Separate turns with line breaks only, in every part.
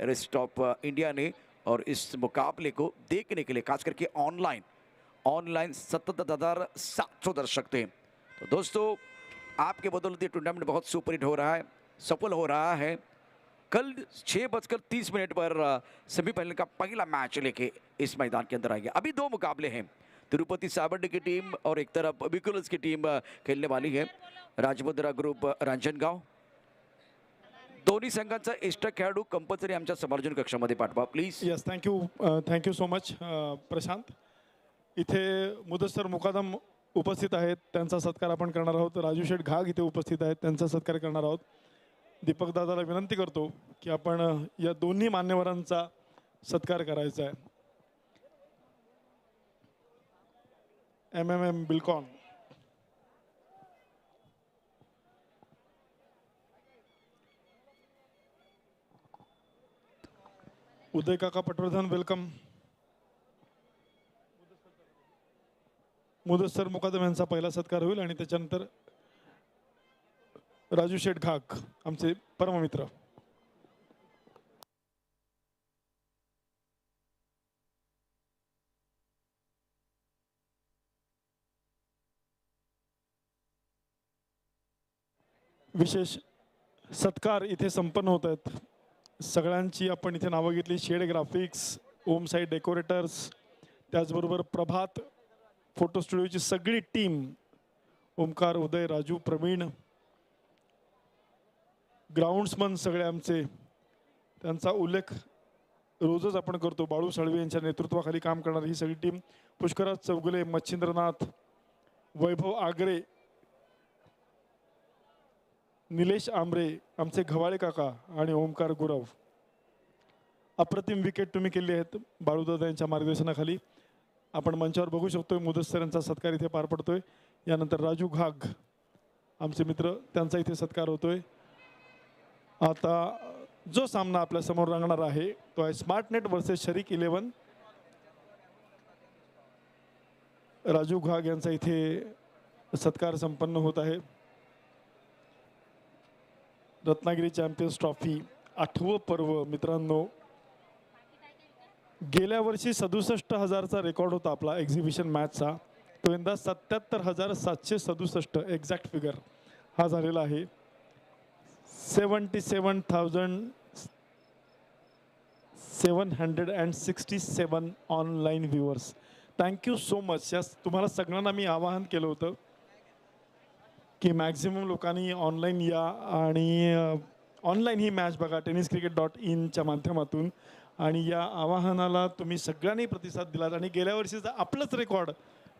Rest of India ने। और इस मुकाबले को देखने के लिए खास करके ऑनलाइन ऑनलाइन 77,700 दर्शक थे। तो दोस्तों आपके बदौलत ये टूर्नामेंट बहुत सुपरहिट हो रहा है, सफल हो रहा है। कल 6:30 पर सेमीफाइनल का पहला मैच लेके इस मैदान के अंदर आएंगे। अभी दो मुकाबले हैं, तिरुपति साबरडी की टीम और एक तरफ बिकुलस की टीम खेलने वाली है। राजमुद्रा ग्रुप रांजणगाव। दोन्ही संघांचा इष्ट खेळाडू कंपल्सरी आमच्या समालोचन कक्षामध्ये पाठवा please.
Yes, thank you so much Prashant. इथे मुदस्सर मुकादम उपस्थित आहेत, त्यांचा सत्कार आपण करणार आहोत। राजू शेठ घाग इथे उपस्थित आहेत, त्यांचा सत्कार करणार आहोत। दीपक दादाला विनंती करतो की आपण या दोन्ही मान्यवरांचा सत्कार करायचा आहे। MMM बिल्कॉन, उदय काका पटवर्धन वेलकम। मुदस्सर मुकादम यांचा पहिला सत्कार होईल आणि त्याच्यानंतर राजू शेठ घाग आमचे परममित्र। विशेष सत्कार इथे संपन्न होत आहेत। सगळ्यांची आपण इथे नावं घेतली। शेड ग्राफिक्स, ओम साई डेकोरेटर्स, त्याचबरोबर प्रभात फोटो स्टुडिओची सगळी टीम, ओमकार, उदय, राजू, प्रवीण, ग्राउंड्समन सगळे आमचे, त्यांचा उल्लेख रोजच आपण करतो। बाळू साळवे यांच्या नेतृत्वाखाली काम करणारी ही सगळी टीम, पुष्कराज चौगुले, मच्छिंद्रनाथ, वैभव आगरे, निलेश आंबरे, आमचे घवाळे काका आणि ओमकार गुरव। अप्रतिम विकेट तुम्ही केली आहेत बाळूदादा यांच्या मार्गदर्शनाखाली। आपण मंचावर बघू शकतोय मुदस्सर यांचा सत्कार इथे पार पडतोय। यानंतर राजू घाग आमचे मित्र, त्यांचा इथे सत्कार होतोय। आता जो सामना आपल्या समोर रंगणार आहे तो आहे स्मार्टनेट वर्सेस शरीक 11। राजू घाग यांचा इथे सत्कार संपन्न होत आहे। रत्नागिरी चॅम्पियन्स ट्रॉफी 8वं पर्व मित्रांनो, गेल्या वर्षी 67,000चा रेकॉर्ड होता आपला एक्झिबिशन मॅचचा, तो यंदा 77,767 एक्झॅक्ट फिगर हा झालेला आहे। 77,767 online viewers. Thank you so much. Yes, तुम्हाला सगळ्यांना मी आवाहन केलं होतं की मॅक्झिमम लोकांनी ऑनलाईन या आणि ऑनलाईन ही मॅच बघा tenniscricket.in माध्यमातून। आणि या आवाहनाला तुम्ही सगळ्यांनी प्रतिसाद दिलात आणि गेल्या वर्षीचा आपलंच रेकॉर्ड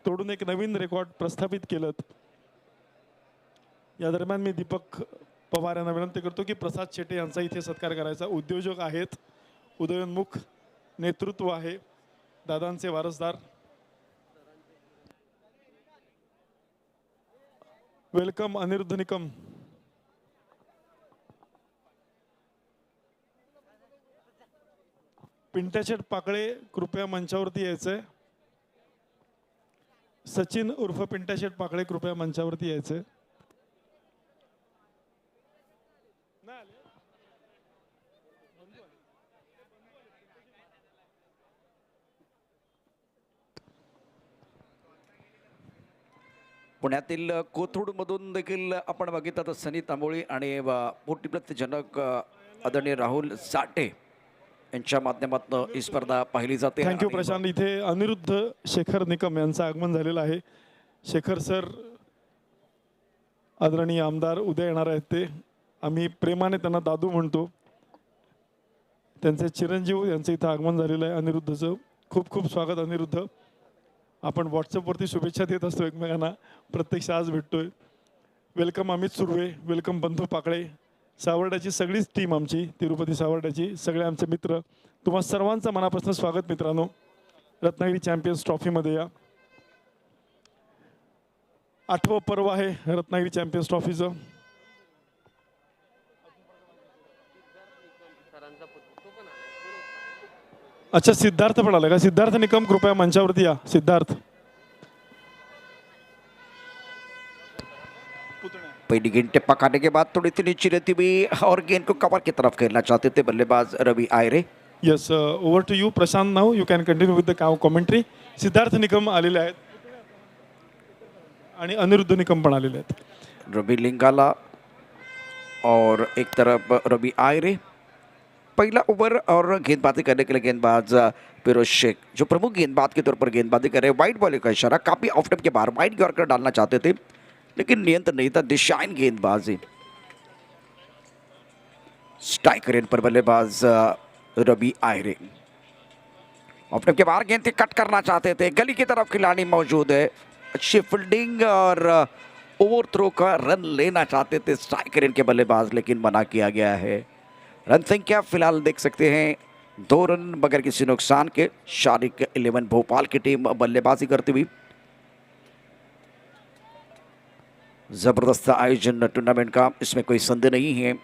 तोडून एक नवीन रेकॉर्ड प्रस्थापित केलं। या दरम्यान मी दीपक पवार यांना विनंती करतो की प्रसाद शेटे यांचा इथे सत्कार करायचा। उद्योजक आहेत, उदयोन्मुख नेतृत्व आहे, दादांचे वारसदार। वेलकम अनिरुद्ध निकम। पिंट्याशेठ पाकळे कृपया मंचावरती यायचंय। सचिन उर्फ पिंट्याशेठ पाकळे कृपया मंचावरती यायचंय।
पुण्यातील कोथरूडमधून देखील आपण बघितलं तर सनी तांबोळी आणि पोटीप्रत्यजनक आदरणीय राहुल साठे यांच्या माध्यमातून ही स्पर्धा पाहिली जाते।
थँक्यू प्रशांत। इथे अनिरुद्ध शेखर निकम यांचं आगमन झालेलं आहे। शेखर सर आदरणीय आमदार उद्या येणार आहेत, ते आम्ही प्रेमाने त्यांना दादू म्हणतो। त्यांचे चिरंजीव यांचं इथं आगमन झालेलं आहे। अनिरुद्धचं खूप खूप स्वागत। अनिरुद्ध, आपण व्हॉट्सअपवरती शुभेच्छा देत असतो एकमेकांना, प्रत्यक्ष आज भेटतोय। वेलकम अमित सुर्वे, वेलकम बंधू पाकळे, सावर्ड्याची सगळीच टीम आमची, तिरुपती सावर्ड्याची सगळे आमचे मित्र, तुम्हा सर्वांचं मनापासून स्वागत मित्रांनो रत्नागिरी चॅम्पियन्स ट्रॉफीमध्ये। या 8वं पर्व आहे रत्नागिरी चॅम्पियन्स ट्रॉफीचं। अच्छा, सिद्धार्थ पण आला का? सिद्धार्थ निकम कृपया मंचावरती या। सिद्धार्थ
पहली गेंद टिप्पा खाने के बाद थोड़ी सी नीचे रहती हुई और गेंद को कवर की तरफ खेलना चाहते थे बल्लेबाज Ravi Ayre.
Yes, over to you Prashant. Now you can continue with the commentary. Siddharth Nikam आलेले आहेत आणि अनिरुद्ध निकम पण आलेले आहेत.
रवि लिंगाला और एक तरफ रवि आयरे. पहला ओवर और गेंदबाजी करने के लिए गेंदबाज फिरोज शेख जो प्रमुख गेंदबाज के तौर पर गेंदबाजी कर रहे हैं. वाइड बॉल का इशारा, काफी ऑफ स्टंप के बाहर वाइड यॉर्कर डालना चाहते थे लेकिन नियंत्रण नहीं था. दिशाहीन गेंदबाजी. स्ट्राइकर इन पर बल्लेबाज रवि आयरे. ऑफ स्टंप के बाहर गेंद कट करना चाहते थे. गली की तरफ खिलाड़ी मौजूद है. अच्छी फील्डिंग और ओवर थ्रो का रन लेना चाहते थे स्ट्राइकर इन के बल्लेबाज लेकिन मना किया गया है. रन संख्या फिलहाल देख सकते हैं 2 रन बगैर किसी नुकसान के. शारिक 11 भोपाल की टीम बल्लेबाजी करती हुई. जबरदस्त आयोजन टूर्नामेंट का, इसमें कोई संदेह नहीं है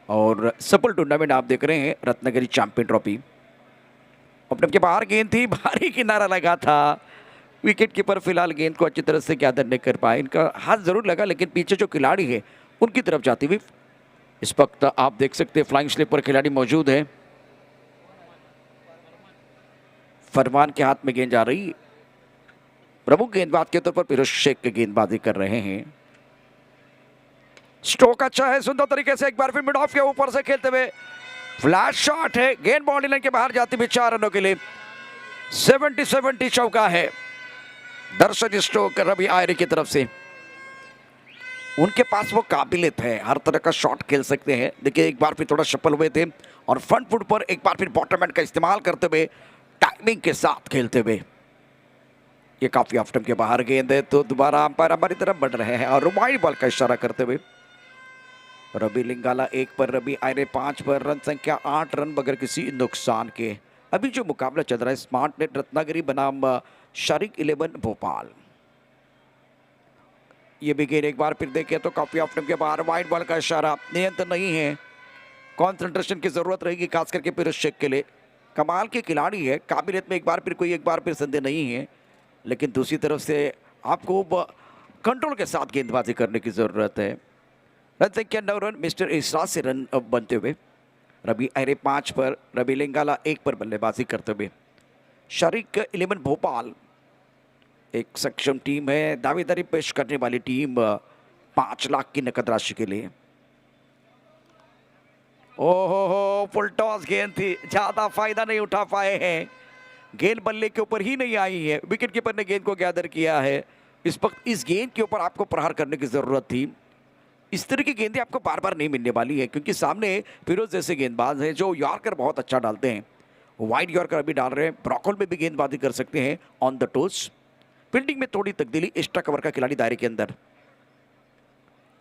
और सफल टूर्नामेंट आप देख रहे हैं. Ratnagiri champion trophy. अपने के बाहर गेंद थी, भारी किनारा लगा था. विकेट कीपर फिलहाल गेंद को अच्छी तरह से गैदर नहीं कर पाए. इनका हाथ जरूर लगा लेकिन पीछे जो खिलाड़ी है उनकी तरफ जाती हुई. इस वक्त आप देख सकते हैं फ्लाइंग स्लिप पर खिलाड़ी मौजूद है. फरमान के हाथ में गेंद जा रही. प्रमुख गेंदबाज के तौर पर फिरोज शेख के गेंदबाजी कर रहे हैं. स्ट्रोक अच्छा है, सुंदर तरीके से एक बार फिर मिड ऑफ के ऊपर से खेलते हुए फ्लैश शॉट है. गेंद बाउंड्री लाइन के बाहर जाती हुई 4 रनों के लिए. 70-70 चौका है. दर्शक स्ट्रोक रवि आयरे की तरफ से. उनके पास वो काबिलियत है, हर तरह का शॉट खेल सकते हैं. देखिए एक बार फिर थोड़ा सफल हुए थे और फ्रंट फुट पर एक बार फिर बॉटम हैंड का इस्तेमाल करते हुए टाइमिंग के साथ खेलते हुए. ये काफी ऑफ स्टंप के बाहर गेंद है तो दोबारा अंपायर हमारी तरफ बढ़ रहे हैं और वाइड बॉल का इशारा करते हुए. रवि लिंगाला 1 पर, रवि आयरे 5 पर. रन संख्या 8 रन बगैर किसी नुकसान के. अभी जो मुकाबला चल रहा है स्मार्ट नेट रत्नागिरी बनाम शारिक 11 भोपाल. ये भी गेंद एक बार फिर देखें तो काफी ऑफ स्टंप के बाहर वाइड बॉल का इशारा. नियंत्रण नहीं है, कंसंट्रेशन की जरूरत रहेगी खास करके फिरोज शेख के लिए. कमाल के खिलाड़ी है, काबिलियत में एक बार फिर संदेह नहीं है लेकिन दूसरी तरफ से आपको कंट्रोल के साथ गेंदबाजी करने की जरूरत है. रन संख्या 9 रन मिस्टर इसराज से रन बनते हुए. रवि आयरे 5 पर, रवि लिंगाला 1 पर बल्लेबाजी करते हुए. शारिक 11 भोपाल एक सक्षम टीम है, दावेदारी पेश करने वाली टीम 5 लाख की नकद राशि के लिए. ओहो, फुल टॉस गेंद थी, ज्यादा फायदा नहीं उठा पाए हैं. गेंद बल्ले के ऊपर ही नहीं आई है. विकेट कीपर ने गेंद को गैदर किया है. इस वक्त इस गेंद के ऊपर आपको प्रहार करने की जरूरत थी. इस तरह की गेंदें आपको बार बार नहीं मिलने वाली है क्योंकि सामने फिरोज जैसे गेंदबाज हैं जो यॉर्कर बहुत अच्छा डालते हैं. वाइड यॉर्कर अभी डाल रहे हैं. ब्रॉकहोल में भी गेंदबाजी कर सकते हैं ऑन द टोस. फील्डिंग में थोड़ी तब्दीली, एक्स्ट्रा कवर का खिलाड़ी दायरे के अंदर.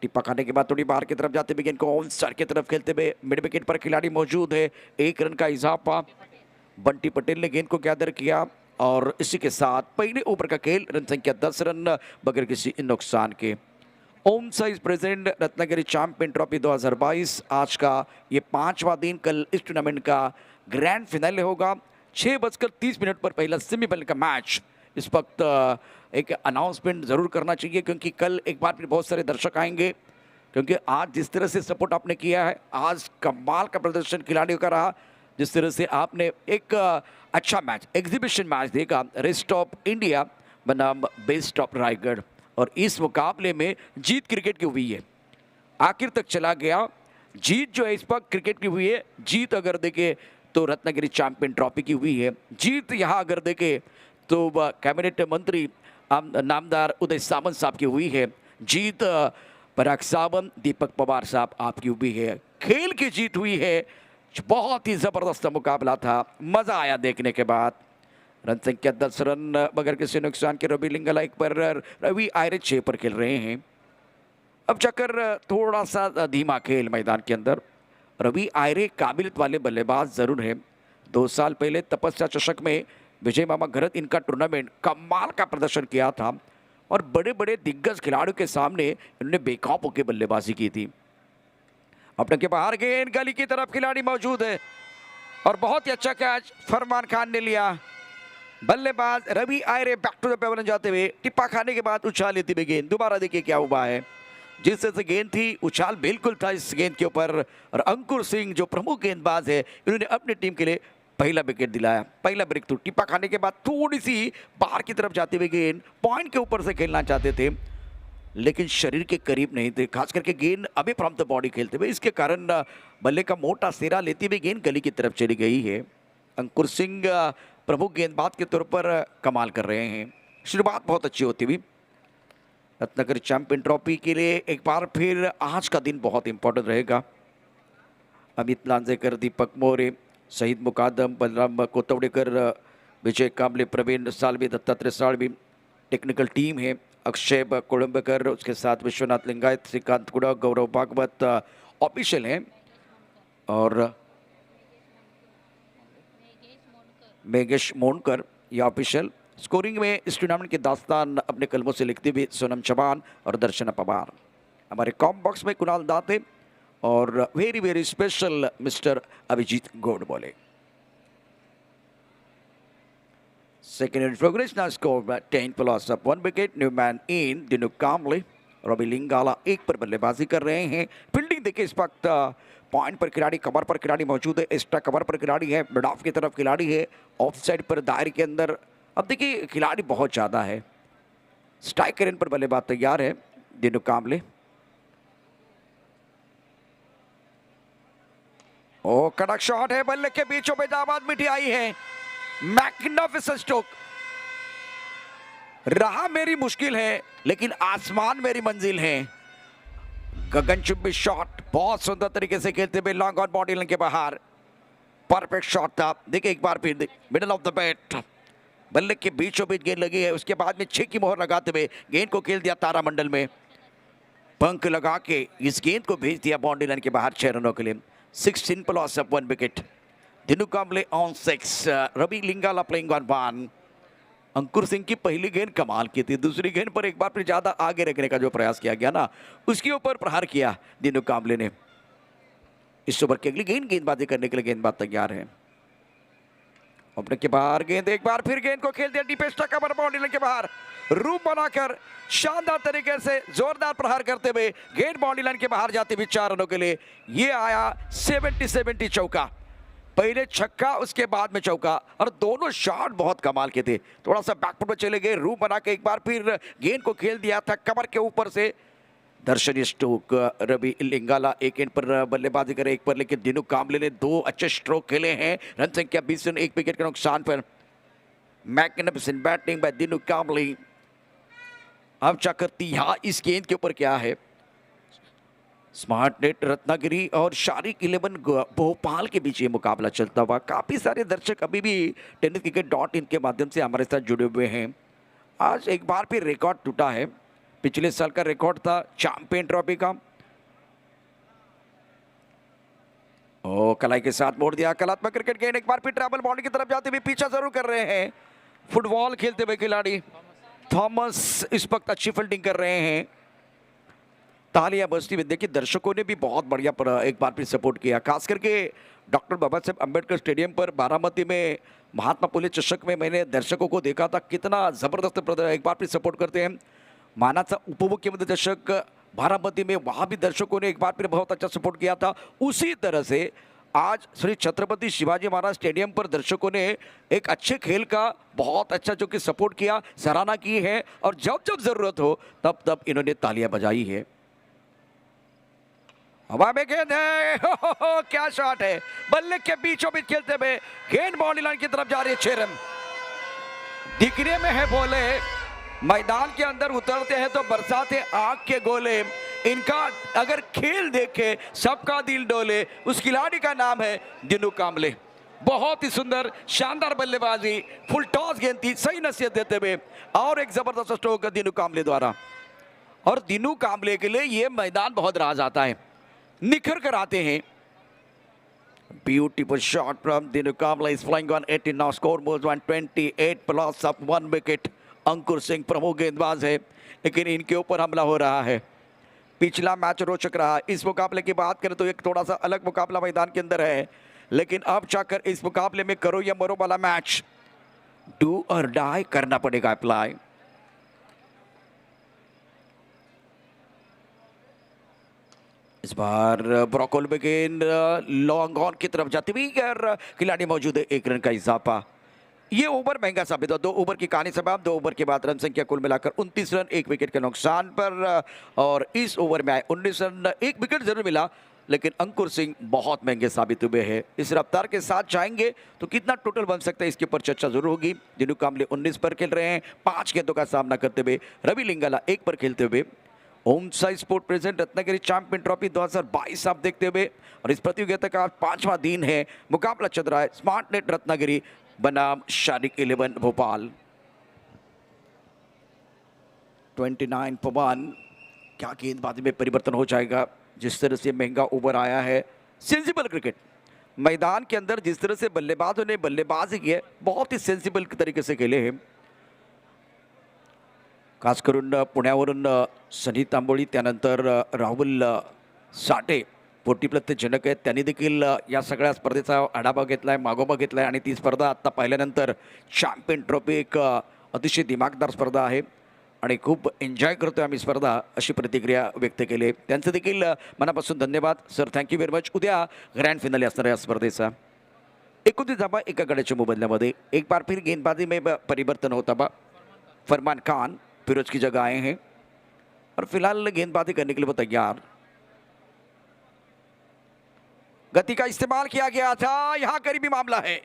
टिप्पा खाने के बाद थोड़ी बाहर की तरफ जाते हुए गेंद को ऑन साइड की तरफ खेलते हुए. मिड विकेट पर खिलाड़ी मौजूद है. 1 रन का इजाफा. बंटी पटेल ने गेंद को गैदर किया और इसी के साथ पहले ओवर का खेल. रन संख्या 10 रन बगैर किसी नुकसान के. ओम साइज प्रेजेंट रत्नागिरी चैंपियन ट्रॉफी 2022 आज का ये 5वां दिन. कल इस टूर्नामेंट का ग्रैंड फिनाले होगा. 6:30 पर पहला सेमीफाइनल का मैच. इस वक्त एक अनाउंसमेंट ज़रूर करना चाहिए क्योंकि कल एक बार फिर बहुत सारे दर्शक आएंगे क्योंकि आज जिस तरह से सपोर्ट आपने किया है, आज कमाल का प्रदर्शन खिलाड़ियों का रहा. जिस तरह से आपने एक अच्छा मैच, एग्जीबिशन मैच देखा रेस्ट ऑफ इंडिया बनाम बेस्ट ऑफ रायगढ़. और इस मुकाबले में जीत क्रिकेट की हुई है, आखिर तक चला गया. जीत जो है इस वक्त क्रिकेट की हुई है. जीत अगर देखे तो रत्नागिरी चैंपियन ट्रॉफी की हुई है. जीत यहाँ अगर देखे तो कैबिनेट मंत्री नामदार उदय सामंत साहब की हुई है. जीत पराग सावंत, दीपक पवार साहब आपकी हुई है. खेल की जीत हुई है. बहुत ही जबरदस्त मुकाबला था, मजा आया देखने के बाद. रन संख्या 10 रन बगैर किसी नुकसान के. रवि लिंगाला 1 पर, रवि आयरे 6 पर खेल रहे हैं. अब जाकर थोड़ा सा धीमा खेल मैदान के अंदर. रवि आयरे काबिलियत वाले बल्लेबाज जरूर हैं. 2 साल पहले तपस्या चषक में विजय मामा घरत इनका टूर्नामेंट कमाल का प्रदर्शन किया था और बड़े बड़े दिग्गज खिलाड़ियों के सामने इन्होंने बेखौफ होकर बल्लेबाजी की थी. अपने के बाहर गेंद, गली की तरफ खिलाड़ी मौजूद है और बहुत ही अच्छा कैच फरमान खान ने लिया. बल्लेबाज Ravi Ayre back to the pavilion जाते हुए टिप्पा खाने के बाद उछाल लेती हुई गेंद. दोबारा देखिए क्या हुआ है. जिस तरह से गेंद थी, उछाल बिल्कुल था इस गेंद के ऊपर। और अंकुर सिंह जो प्रमुख गेंदबाज है, इन्होंने अपनी टीम के लिए पहला विकेट दिलाया। पहला ब्रेक थ्रू, टिप्पा खाने के बाद थोड़ी सी बाहर की तरफ जाती हुई गेंद, पॉइंट के ऊपर से खेलना चाहते थे लेकिन शरीर के करीब नहीं थे, खास करके गेंद अभी फ्रॉम द बॉडी खेलते हुए। इसके कारण बल्ले का मोटा सिरा लेती हुई गेंद गली की तरफ चली गई है। अंकुर सिंह प्रमुख गेंदबाज के तौर पर कमाल कर रहे हैं। शुरुआत बहुत अच्छी होती हुई। रत्नागिरी चैंपियन ट्रॉफी के लिए एक बार फिर आज का दिन बहुत इंपॉर्टेंट रहेगा। अमित लांजेकर, दीपक मोरे, शहीद मुकादम, बलराम कोतवड़ेकर, विजय कांबले, प्रवीण सालवी, दत्तात्रेय साळवी टेक्निकल टीम है। अक्षय कोडंबकर, उसके साथ विश्वनाथ लिंगायत, श्रीकांत कुड़ा, गौरव भागवत ऑफिशियल हैं और मेघेश मोनकर ये ऑफिशियल। स्कोरिंग में इस टूर्नामेंट की दास्तान अपने कलमों से लिखते हुए सोनम चौहान और दर्शना पवार। हमारे कॉम बॉक्स में कुणाल दाते और very very special mister Abhijit Gaud बोले। Second in progress now scored by 10 plus up 1 wicket. New man in दिनु कामले। रवि लिंगाला एक पर बल्लेबाजी कर रहे हैं। फील्डिंग देखिए इस वक्त पॉइंट पर खिलाड़ी, कवर पर खिलाड़ी मौजूद है, एक्स्ट्रा कवर पर खिलाड़ी है, मिड ऑफ की तरफ खिलाड़ी है, ऑफ साइड पर दायरे के अंदर। अब देखिए खिलाड़ी बहुत ज़्यादा है। स्ट्राइकर इन पर बल्लेबाज तैयार है दिनु कामले। ओ कड़क शॉट है, बल्ले के बीचों बीच आवाज मिठी आई है। Magnificent stroke. रहा मेरी मुश्किल है लेकिन आसमान मेरी मंजिल है। गगनचुंबी शॉट बहुत सुंदर तरीके से खेलते हुए लॉन्ग ऑन बॉडी लाइन के बाहर। परफेक्ट शॉट था। देखिए एक बार फिर मिडल ऑफ द बैट, बल्ले के बीचों बीच गेंद लगी है। उसके बाद में 6 की मोहर लगाते हुए गेंद को खेल दिया तारामंडल में। पंख लगा के इस गेंद को भेज दिया बाउंड्री लाइन के बाहर 6 रनों के लिए। 16 प्लस ऑफ 1 विकेट। दिनु कामले on 6, Ravi Lingala playing on 1। अंकुर सिंह की पहली गेंद कमाल की थी। दूसरी गेंद पर एक बार फिर ज्यादा आगे रखने का जो प्रयास किया गया ना, उसके ऊपर प्रहार किया दिनु कामले ने। इस ओवर की अगली गेंदबाजी करने के लिए गेंदबाज तैयार है। ओपनर के बाहर गेंद, एक बार फिर गेंद को खेल दिया डीपेस्ट कवर बाउंड्री लाइन के बाहर। रूप बनाकर शानदार तरीके से जोरदार प्रहार करते हुए गेंद बाउंड्री लाइन के बाहर जाती हुई 4 रनों के लिए। ये आया 70-70 चौका। पहले छक्का, उसके बाद में चौका, और दोनों शॉट बहुत कमाल के थे। थोड़ा सा बैकफुट में चले गए, रूप बना के एक बार फिर गेंद को खेल दिया था कवर के ऊपर से। दर्शनीय स्ट्रोक। रवि लिंगाला एक एंड पर बल्लेबाजी करे, एक पर, लेकिन दिनु कामले ने 2 अच्छे स्ट्रोक खेले हैं। रन संख्या 20 रन, 1 विकेट के नुकसान पर। मैग्निफिसेंट बैटिंग बाय दिनु कामले। अब चक्रती यहाँ इस गेंद के ऊपर क्या है। स्मार्ट नेट रत्नागिरी और शारिक 11 भोपाल के बीच ये मुकाबला चलता हुआ। काफ़ी सारे दर्शक अभी भी tenniscricket.in के माध्यम से हमारे साथ जुड़े हुए हैं। आज एक बार फिर रिकॉर्ड टूटा है। पिछले साल का रिकॉर्ड था चैंपियन ट्रॉफी का। ओ कलाई के साथ मोड़ दिया। कलात्मक क्रिकेट गेंद एक बार फिर ट्रैवल बाउंड्री की तरफ जाते हुए पीछा जरूर कर रहे हैं फुटबॉल खेलते हुए खिलाड़ी थॉमस। इस वक्त अच्छी फील्डिंग कर रहे हैं। तालियां बजती हुई। देखिए दर्शकों ने भी बहुत बढ़िया एक बार फिर सपोर्ट किया, खास करके डॉक्टर बाबा साहेब अम्बेडकर स्टेडियम पर बारामती में महात्मा फुले चषक में मैंने दर्शकों को देखा था, कितना जबरदस्त एक बार फिर सपोर्ट करते हैं। मानाचा उपमुख्यमंत्री चषक बारामती में, वहाँ भी दर्शकों ने एक बार फिर बहुत अच्छा सपोर्ट किया था। उसी तरह से आज श्री छत्रपति शिवाजी महाराज स्टेडियम पर दर्शकों ने एक अच्छे खेल का बहुत अच्छा जो कि सपोर्ट किया, सराहना की है, और जब जब जरूरत हो तब तब इन्होंने तालियां बजाई है। हवा में गेंद है, क्या शॉट है। बल्ले के बीचों बीच खेलते हुए गेंद बाउंड्री लाइन की तरफ जा रही है। 6 रन दिखने में है बोले, मैदान के अंदर उतरते हैं तो बरसाते आग के गोले। इनका अगर खेल देखे सबका दिल डोले। उस खिलाड़ी का नाम है दिनु कामले। बहुत ही सुंदर शानदार बल्लेबाजी, फुल टॉस गेंद थी, सही नसीहत देते हुए, और एक जबरदस्त स्ट्रोक दिनु कामले द्वारा। और दिनु कामले के लिए ये मैदान बहुत राज आता है, निखर कर आते हैं। Beautiful shot from Dinu Kamble is flying on 18 now. Score moves 128 plus of 1 wicket. Ankur Singh प्रमुख गेंदबाज है, लेकिन इनके ऊपर हमला हो रहा है। पिछला मैच रोचक रहा। इस मुकाबले की बात करें तो एक थोड़ा सा अलग मुकाबला मैदान के अंदर है, लेकिन अब जाकर इस मुकाबले में करो या मरो वाला मैच, डू और डाई करना पड़ेगा अप्लाई। इस बार ब्रॉकोल में गेंद लॉन्ग ऑन की तरफ जाती हुई और खिलाड़ी मौजूद है, 1 रन का इजाफा। ये ओवर महंगा साबित हुआ। 2 ओवर की कहानी समाप्त। 2 ओवर के बाद रन संख्या कुल मिलाकर 29 रन, 1 विकेट के नुकसान पर। और इस ओवर में आए 19 रन, 1 विकेट जरूर मिला, लेकिन अंकुर सिंह बहुत महंगे साबित हुए हैं। इस रफ्तार के साथ जाएंगे तो कितना टोटल बन सकता है, इसके ऊपर चर्चा जरूर होगी। दिनू कांबले 19 पर खेल रहे हैं, 5 गेंदों का सामना करते हुए। रवि लिंगाला 1 पर खेलते हुए। Home size sport present Ratnagiri champion trophy 2022 आप देखते हुए। और इस प्रतियोगिता का 5वां दिन है। मुकाबला चल रहा है स्मार्ट नेट रत्नागिरी बनाम शारिक 11 भोपाल। 29 पर 1। क्या गेंदबाजी में परिवर्तन हो जाएगा? जिस तरह से महंगा ओवर आया है, सेंसिबल क्रिकेट मैदान के अंदर जिस तरह से बल्लेबाजों ने बल्लेबाजी की है, बहुत ही सेंसिबल तरीके से खेले हैं। खास करून पुण्यावरून सनी तांबोळी, त्यानंतर राहुल साठे पोटीप्रत्ये जनक आहेत. त्यांनी देखील या सगळ्या स्पर्धेचा आढावा घेतलाय, मागोवा घेतलाय आणि ती स्पर्धा आत्ता पाहिल्यानंतर चॅम्पियन ट्रॉफी एक अतिशय दिमागदार स्पर्धा आहे आणि खूप एन्जॉय करतोय आम्ही स्पर्धा, अशी प्रतिक्रिया व्यक्त केली आहे. त्यांचं देखील मनापासून धन्यवाद सर, थँक्यू व्हेरी मच. उद्या ग्रँड फिनाले असणार या स्पर्धेचा. 29 धावा एका गड्याच्या मोबदल्यामध्ये. एक बार फिर गेंदबाजी में परिवर्तन होता बा. फरमान खान फिरोज की जगह आए हैं और फिलहाल गेंदबाजी करने के लिए वो तैयार। गति का इस्तेमाल किया गया था, यहां करीबी मामला है।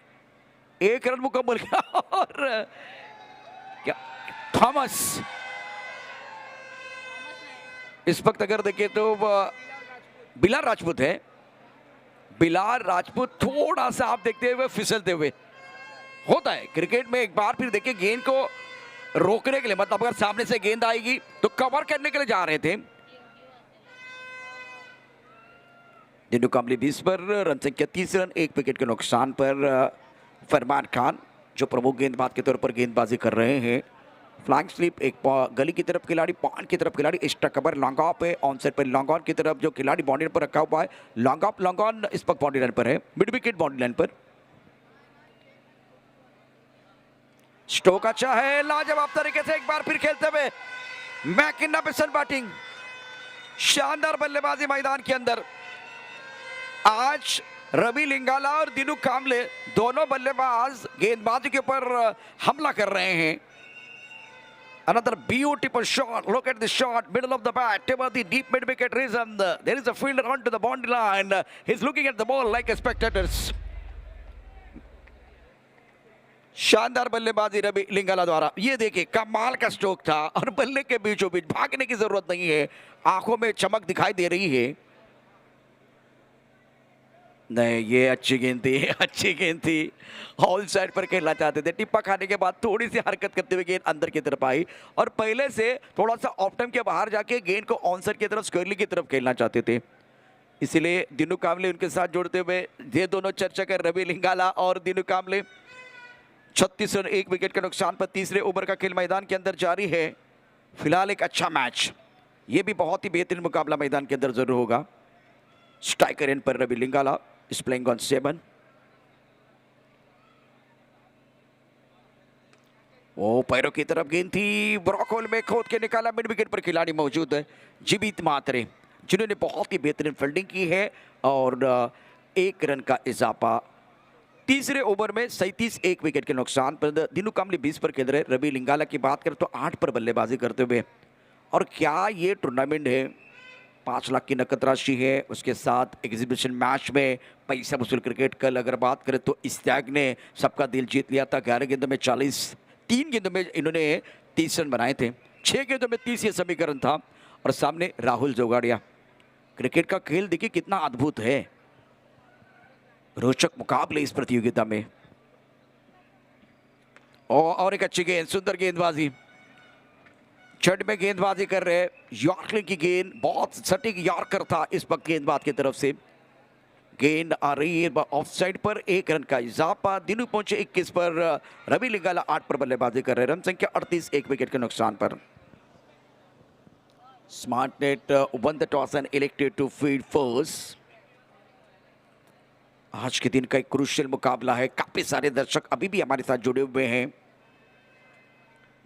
1 रन मुकम्मल किया और क्या थॉमस इस वक्त अगर देखें तो बिलाल राजपूत है। बिलाल राजपूत थोड़ा सा आप देखते हुए फिसलते हुए होता है क्रिकेट में। एक बार फिर देखिए गेंद को रोकने के लिए, मतलब अगर सामने से गेंद आएगी तो कवर करने के लिए जा रहे थे। दिनू कांबले 20 पर, रन संख्या 30 रन, 1 विकेट के नुकसान पर। फरमान खान जो प्रमुख गेंदबाज के तौर पर गेंदबाजी कर रहे हैं। फ्लैंक स्लिप, एक गली की तरफ खिलाड़ी, पॉइंट की तरफ खिलाड़ी, एक्स्ट्रा कवर, लॉन्ग ऑफ है। On side per long on की तरफ जो खिलाड़ी बाउंड्री पर रखा हुआ है, लॉन्ग ऑफ, लॉन्ग ऑन इस वक्त बाउंड्री लाइन पर है, मिड विकेट बाउंड्री लाइन पर। स्टोक अच्छा है, लाजवाब तरीके से एक बार फिर खेलते हुए मैकिन्ना पिसन बैटिंग, शानदार बल्लेबाजी मैदान के अंदर। आज रवि लिंगाला और दिनू कांबले दोनों बल्लेबाज गेंदबाजी के ऊपर हमला कर रहे हैं। Another beautiful shot. Look at the shot, middle of the bat, toward the deep mid wicket region. There is a fielder onto the boundary line. He's looking at the ball like a spectators. शानदार बल्लेबाजी Ravi Lingala द्वारा। ये देखिए कमाल का stroke था और बल्ले के बीचों बीच भागने की जरूरत नहीं है, आंखों में चमक दिखाई दे रही है। नहीं, ये अच्छी गेंद थी, अच्छी गेंद थी। ऑल साइड पर खेलना चाहते थे, टिप्पा खाने के बाद थोड़ी सी हरकत करते हुए गेंद अंदर की तरफ आई और पहले से थोड़ा सा ऑफ टाइम के बाहर जाके गेंद को ऑन साइड की तरफ, स्क्वेयरली की तरफ खेलना चाहते थे। इसीलिए दिनू कांबले उनके साथ जोड़ते हुए ये दोनों चर्चा कर, रवि लिंगाला और दिनू कांबले। 36 रन, 1 विकेट के नुकसान पर तीसरे ओवर का खेल मैदान के अंदर जारी है। फिलहाल एक अच्छा मैच, ये भी बहुत ही बेहतरीन मुकाबला मैदान के अंदर जरूर होगा। स्ट्राइकर एंड पर Ravi Lingala is playing on 7. वो पैरों की तरफ गेंद थी, ब्रॉकोल में खोद के निकाला, मिड विकेट पर खिलाड़ी मौजूद है जीवित मात्रे, जिन्होंने बहुत ही बेहतरीन फील्डिंग की है और 1 रन का इजाफा। तीसरे ओवर में 37, 1 विकेट के नुकसान पर। दिनू कांबले 20 पर खेल रहे। रवि लिंगाला की बात करें तो 8 पर बल्लेबाजी करते हुए। और क्या ये टूर्नामेंट है, 5 लाख की नकद राशि है, उसके साथ एग्जीबिशन मैच में पैसा वसूल क्रिकेट। कल अगर बात करें तो इस्ताक ने सबका दिल जीत लिया था। 11 गेंदों में 40, 3 गेंदों में इन्होंने 30 रन बनाए थे, 6 गेंदों में 30 ये समीकरण था। और सामने राहुल जोगाड़िया। क्रिकेट का खेल देखिए कितना अद्भुत है, रोचक मुकाबले इस प्रतियोगिता में। और एक अच्छी गेंद, सुंदर गेंदबाजी, छठ में गेंदबाजी कर रहे। यॉर्कर की गेंद, बहुत सटीक यॉर्कर था इस वक्त गेंदबाज की तरफ से। गेंद आ रही है ऑफ साइड पर, 1 रन का इजाफा। दिनू पहुंचे 21 पर, रवि लिंगाला 8 पर बल्लेबाजी कर रहे। रन संख्या 38, 1 विकेट के नुकसान पर। Smart net won the toss and elected to field first. आज के दिन का एक क्रूशियल मुकाबला है। काफी सारे दर्शक अभी भी हमारे साथ जुड़े हुए हैं,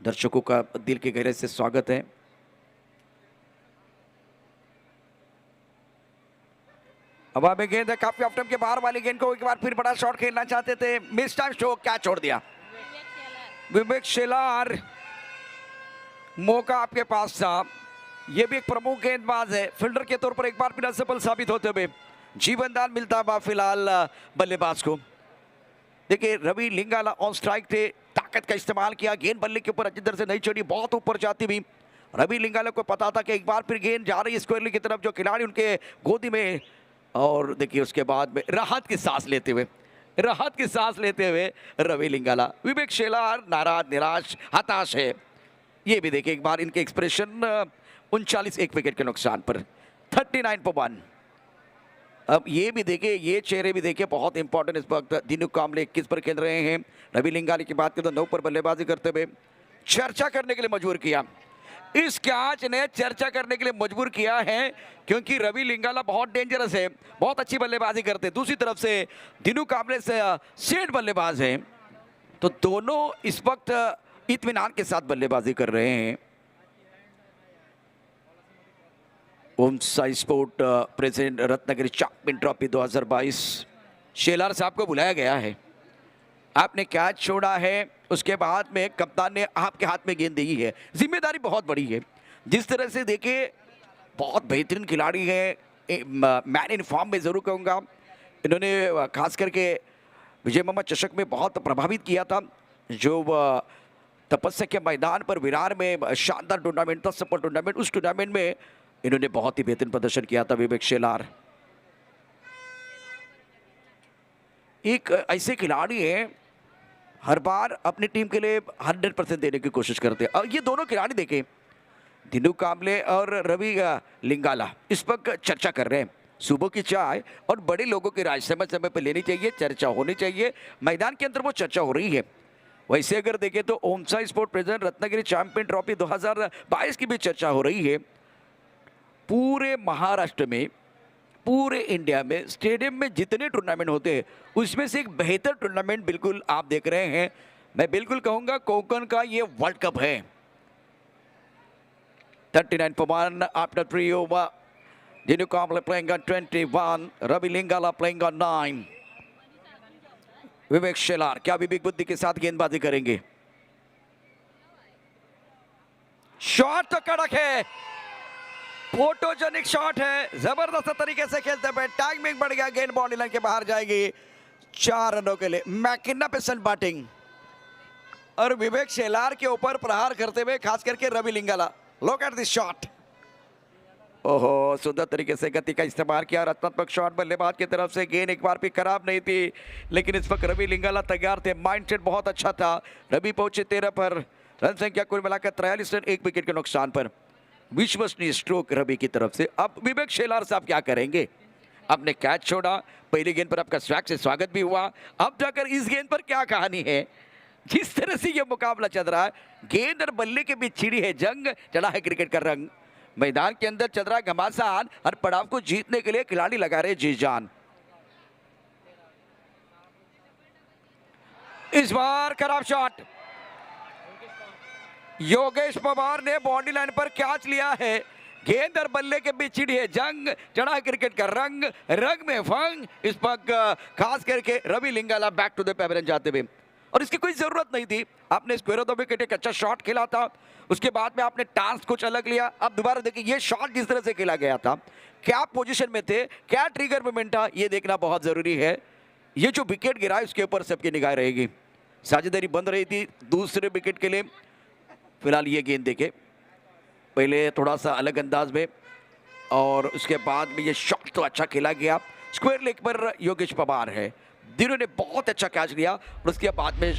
दर्शकों का दिल के गहरे से स्वागत है। हवा में गेंद है, काफी ऑफ टाइम के बाहर वाली गेंद को एक बार फिर बड़ा शॉट खेलना चाहते थे, मिस टाइम स्ट्रोक, कैच छोड़ दिया। विवेक शेलार, मौका आपके पास था, ये भी एक प्रमुख गेंदबाज है, फील्डर के तौर पर एक बार फिर असफल साबित होते हुए जीवनदान मिलता है फिलहाल बल्लेबाज को। देखिए रवि लिंगाला ऑन स्ट्राइक थे, ताकत का इस्तेमाल किया, गेंद बल्ले के ऊपर अच्छी तरह से नहीं चढ़ी, बहुत ऊपर जाती हुई। रवि लिंगाला को पता था कि एक बार फिर गेंद जा रही है स्क्वायरली की तरफ, जो खिलाड़ी उनके गोदी में, और देखिए उसके बाद में राहत की सांस लेते हुए रवि लिंगाला। विवेक शेलार नाराज, निराश, हताश है, ये भी देखिए एक बार इनके एक्सप्रेशन। 39 एक विकेट के नुकसान पर 39 पर 1। अब ये भी देखिए, ये चेहरे भी देखिए बहुत इंपॉर्टेंट इस वक्त। दिनू कांबले 21 पर खेल रहे हैं। रवि लिंगाला की बात करें तो 9 पर बल्लेबाजी करते हुए चर्चा करने के लिए मजबूर किया, इस कैच ने चर्चा करने के लिए मजबूर किया है, क्योंकि रवि लिंगाला बहुत डेंजरस है, बहुत अच्छी बल्लेबाजी करते हैं। दूसरी तरफ से दिनू कांबले से सेठ बल्लेबाज हैं, तो दोनों इस वक्त इत्मीनान के साथ बल्लेबाजी कर रहे हैं। Om Sai sport president Ratnagiri champion trophy 2022, Shelar साहब को बुलाया गया है। आपने कैच छोड़ा है, उसके बाद में कप्तान ने आपके हाथ में गेंद दी है, जिम्मेदारी बहुत बड़ी है। जिस तरह से देखिए बहुत बेहतरीन खिलाड़ी है, मैन इन फॉर्म में जरूर कहूँगा। इन्होंने खास करके विजय मोहम्मद चषक में बहुत प्रभावित किया था, जो तपस्या के मैदान पर विरार में शानदार टूर्नामेंट था, सफल टूर्नामेंट, उस टूर्नामेंट में इन्होंने बहुत ही बेहतरीन प्रदर्शन किया था। विवेक शेलार एक ऐसे खिलाड़ी हैं, हर बार अपनी टीम के लिए 100% देने की कोशिश करते हैं। और ये दोनों खिलाड़ी देखें, दिनू कांबले और रवि लिंगाला इस वक्त चर्चा कर रहे हैं। सुबह की चाय और बड़े लोगों की राय समय समय पर लेनी चाहिए, चर्चा होनी चाहिए, मैदान के अंदर वो चर्चा हो रही है। वैसे अगर देखें तो Om Sai sport present Ratnagiri champion trophy 2022 की भी चर्चा हो रही है। पूरे महाराष्ट्र में, पूरे इंडिया में स्टेडियम में जितने टूर्नामेंट होते हैं उसमें से एक बेहतर टूर्नामेंट बिल्कुल आप देख रहे हैं। मैं बिल्कुल कहूंगा कोंकण का ये वर्ल्ड कप है। 39 for 1 after 3 over. Dinu Kamble playing on 21, Ravi Lingala playing on 9. विवेक शेलार क्या विवेक बुद्धि के साथ गेंदबाजी करेंगे? शॉट तो कड़क है, फोटोजेनिक शॉट है, जबरदस्त तरीके से खेलते हुए टाइमिंग बढ़ गया, गेंद बाउंड्री लाइन के बाहर जाएगी 4 रनों के लिए। मैकिन्ना पे सन बैटिंग और विवेक शेलार के ऊपर प्रहार करते हुए खास करके Ravi Lingala. Look at this shot, ओहो सुंदर तरीके से गति का इस्तेमाल किया, रत्नात्मक शॉट बल्लेबाज की तरफ से। गेंद एक बार भी खराब नहीं थी, लेकिन इस वक्त रवि लिंगाला तैयार थे, माइंडसेट बहुत अच्छा था। रवि पहुंचे 13 पर, रन संख्या कुल मिलाकर 43 रन, 1 विकेट के नुकसान पर। विश्वसनीय स्ट्रोक रवि की तरफ से। अब विवेक शेलार साहब क्या करेंगे? आपने कैच छोड़ा, पहली गेंद पर आपका स्वैग से स्वागत भी हुआ, अब जाकर इस गेंद पर क्या कहानी है? जिस तरह से यह मुकाबला चल रहा है, गेंद और बल्ले के बीच छिड़ी है जंग, चढ़ा है क्रिकेट का रंग। मैदान के अंदर चल रहा है घमासान, हर पड़ाव को जीतने के लिए खिलाड़ी लगा रहे जी जान। इस बार खराब शॉट, योगेश पवार ने बाउंड्री लाइन पर कैच लिया है। गेंद और बल्ले के बीच छिड़ी है जंग, चढ़ा क्रिकेट का रंग, रंग में फंग। इस वक्त खास करके Ravi Lingala back to the pavilion जाते हुए, और इसकी कोई जरूरत नहीं थी। आपने स्क्वायर ऑफ द विकेट एक अच्छा शॉट खेला था, उसके बाद में आपने टास्क कुछ अलग लिया। अब दोबारा देखिए ये शॉट जिस तरह से खेला गया था, क्या पोजीशन में थे, क्या ट्रिगर मूवमेंट था, ये देखना बहुत जरूरी है। ये जो विकेट गिरा है उसके ऊपर सबकी निगाह रहेगी। साझेदारी बंद रही थी दूसरे विकेट के लिए। फिलहाल ये गेंद देखे पहले थोड़ा सा अलग अंदाज में, और उसके बाद में ये शॉट तो अच्छा खेला गया। स्क्वायर लेग पर योगेश पवार है, दिनों ने बहुत अच्छा कैच लिया, और उसके बाद में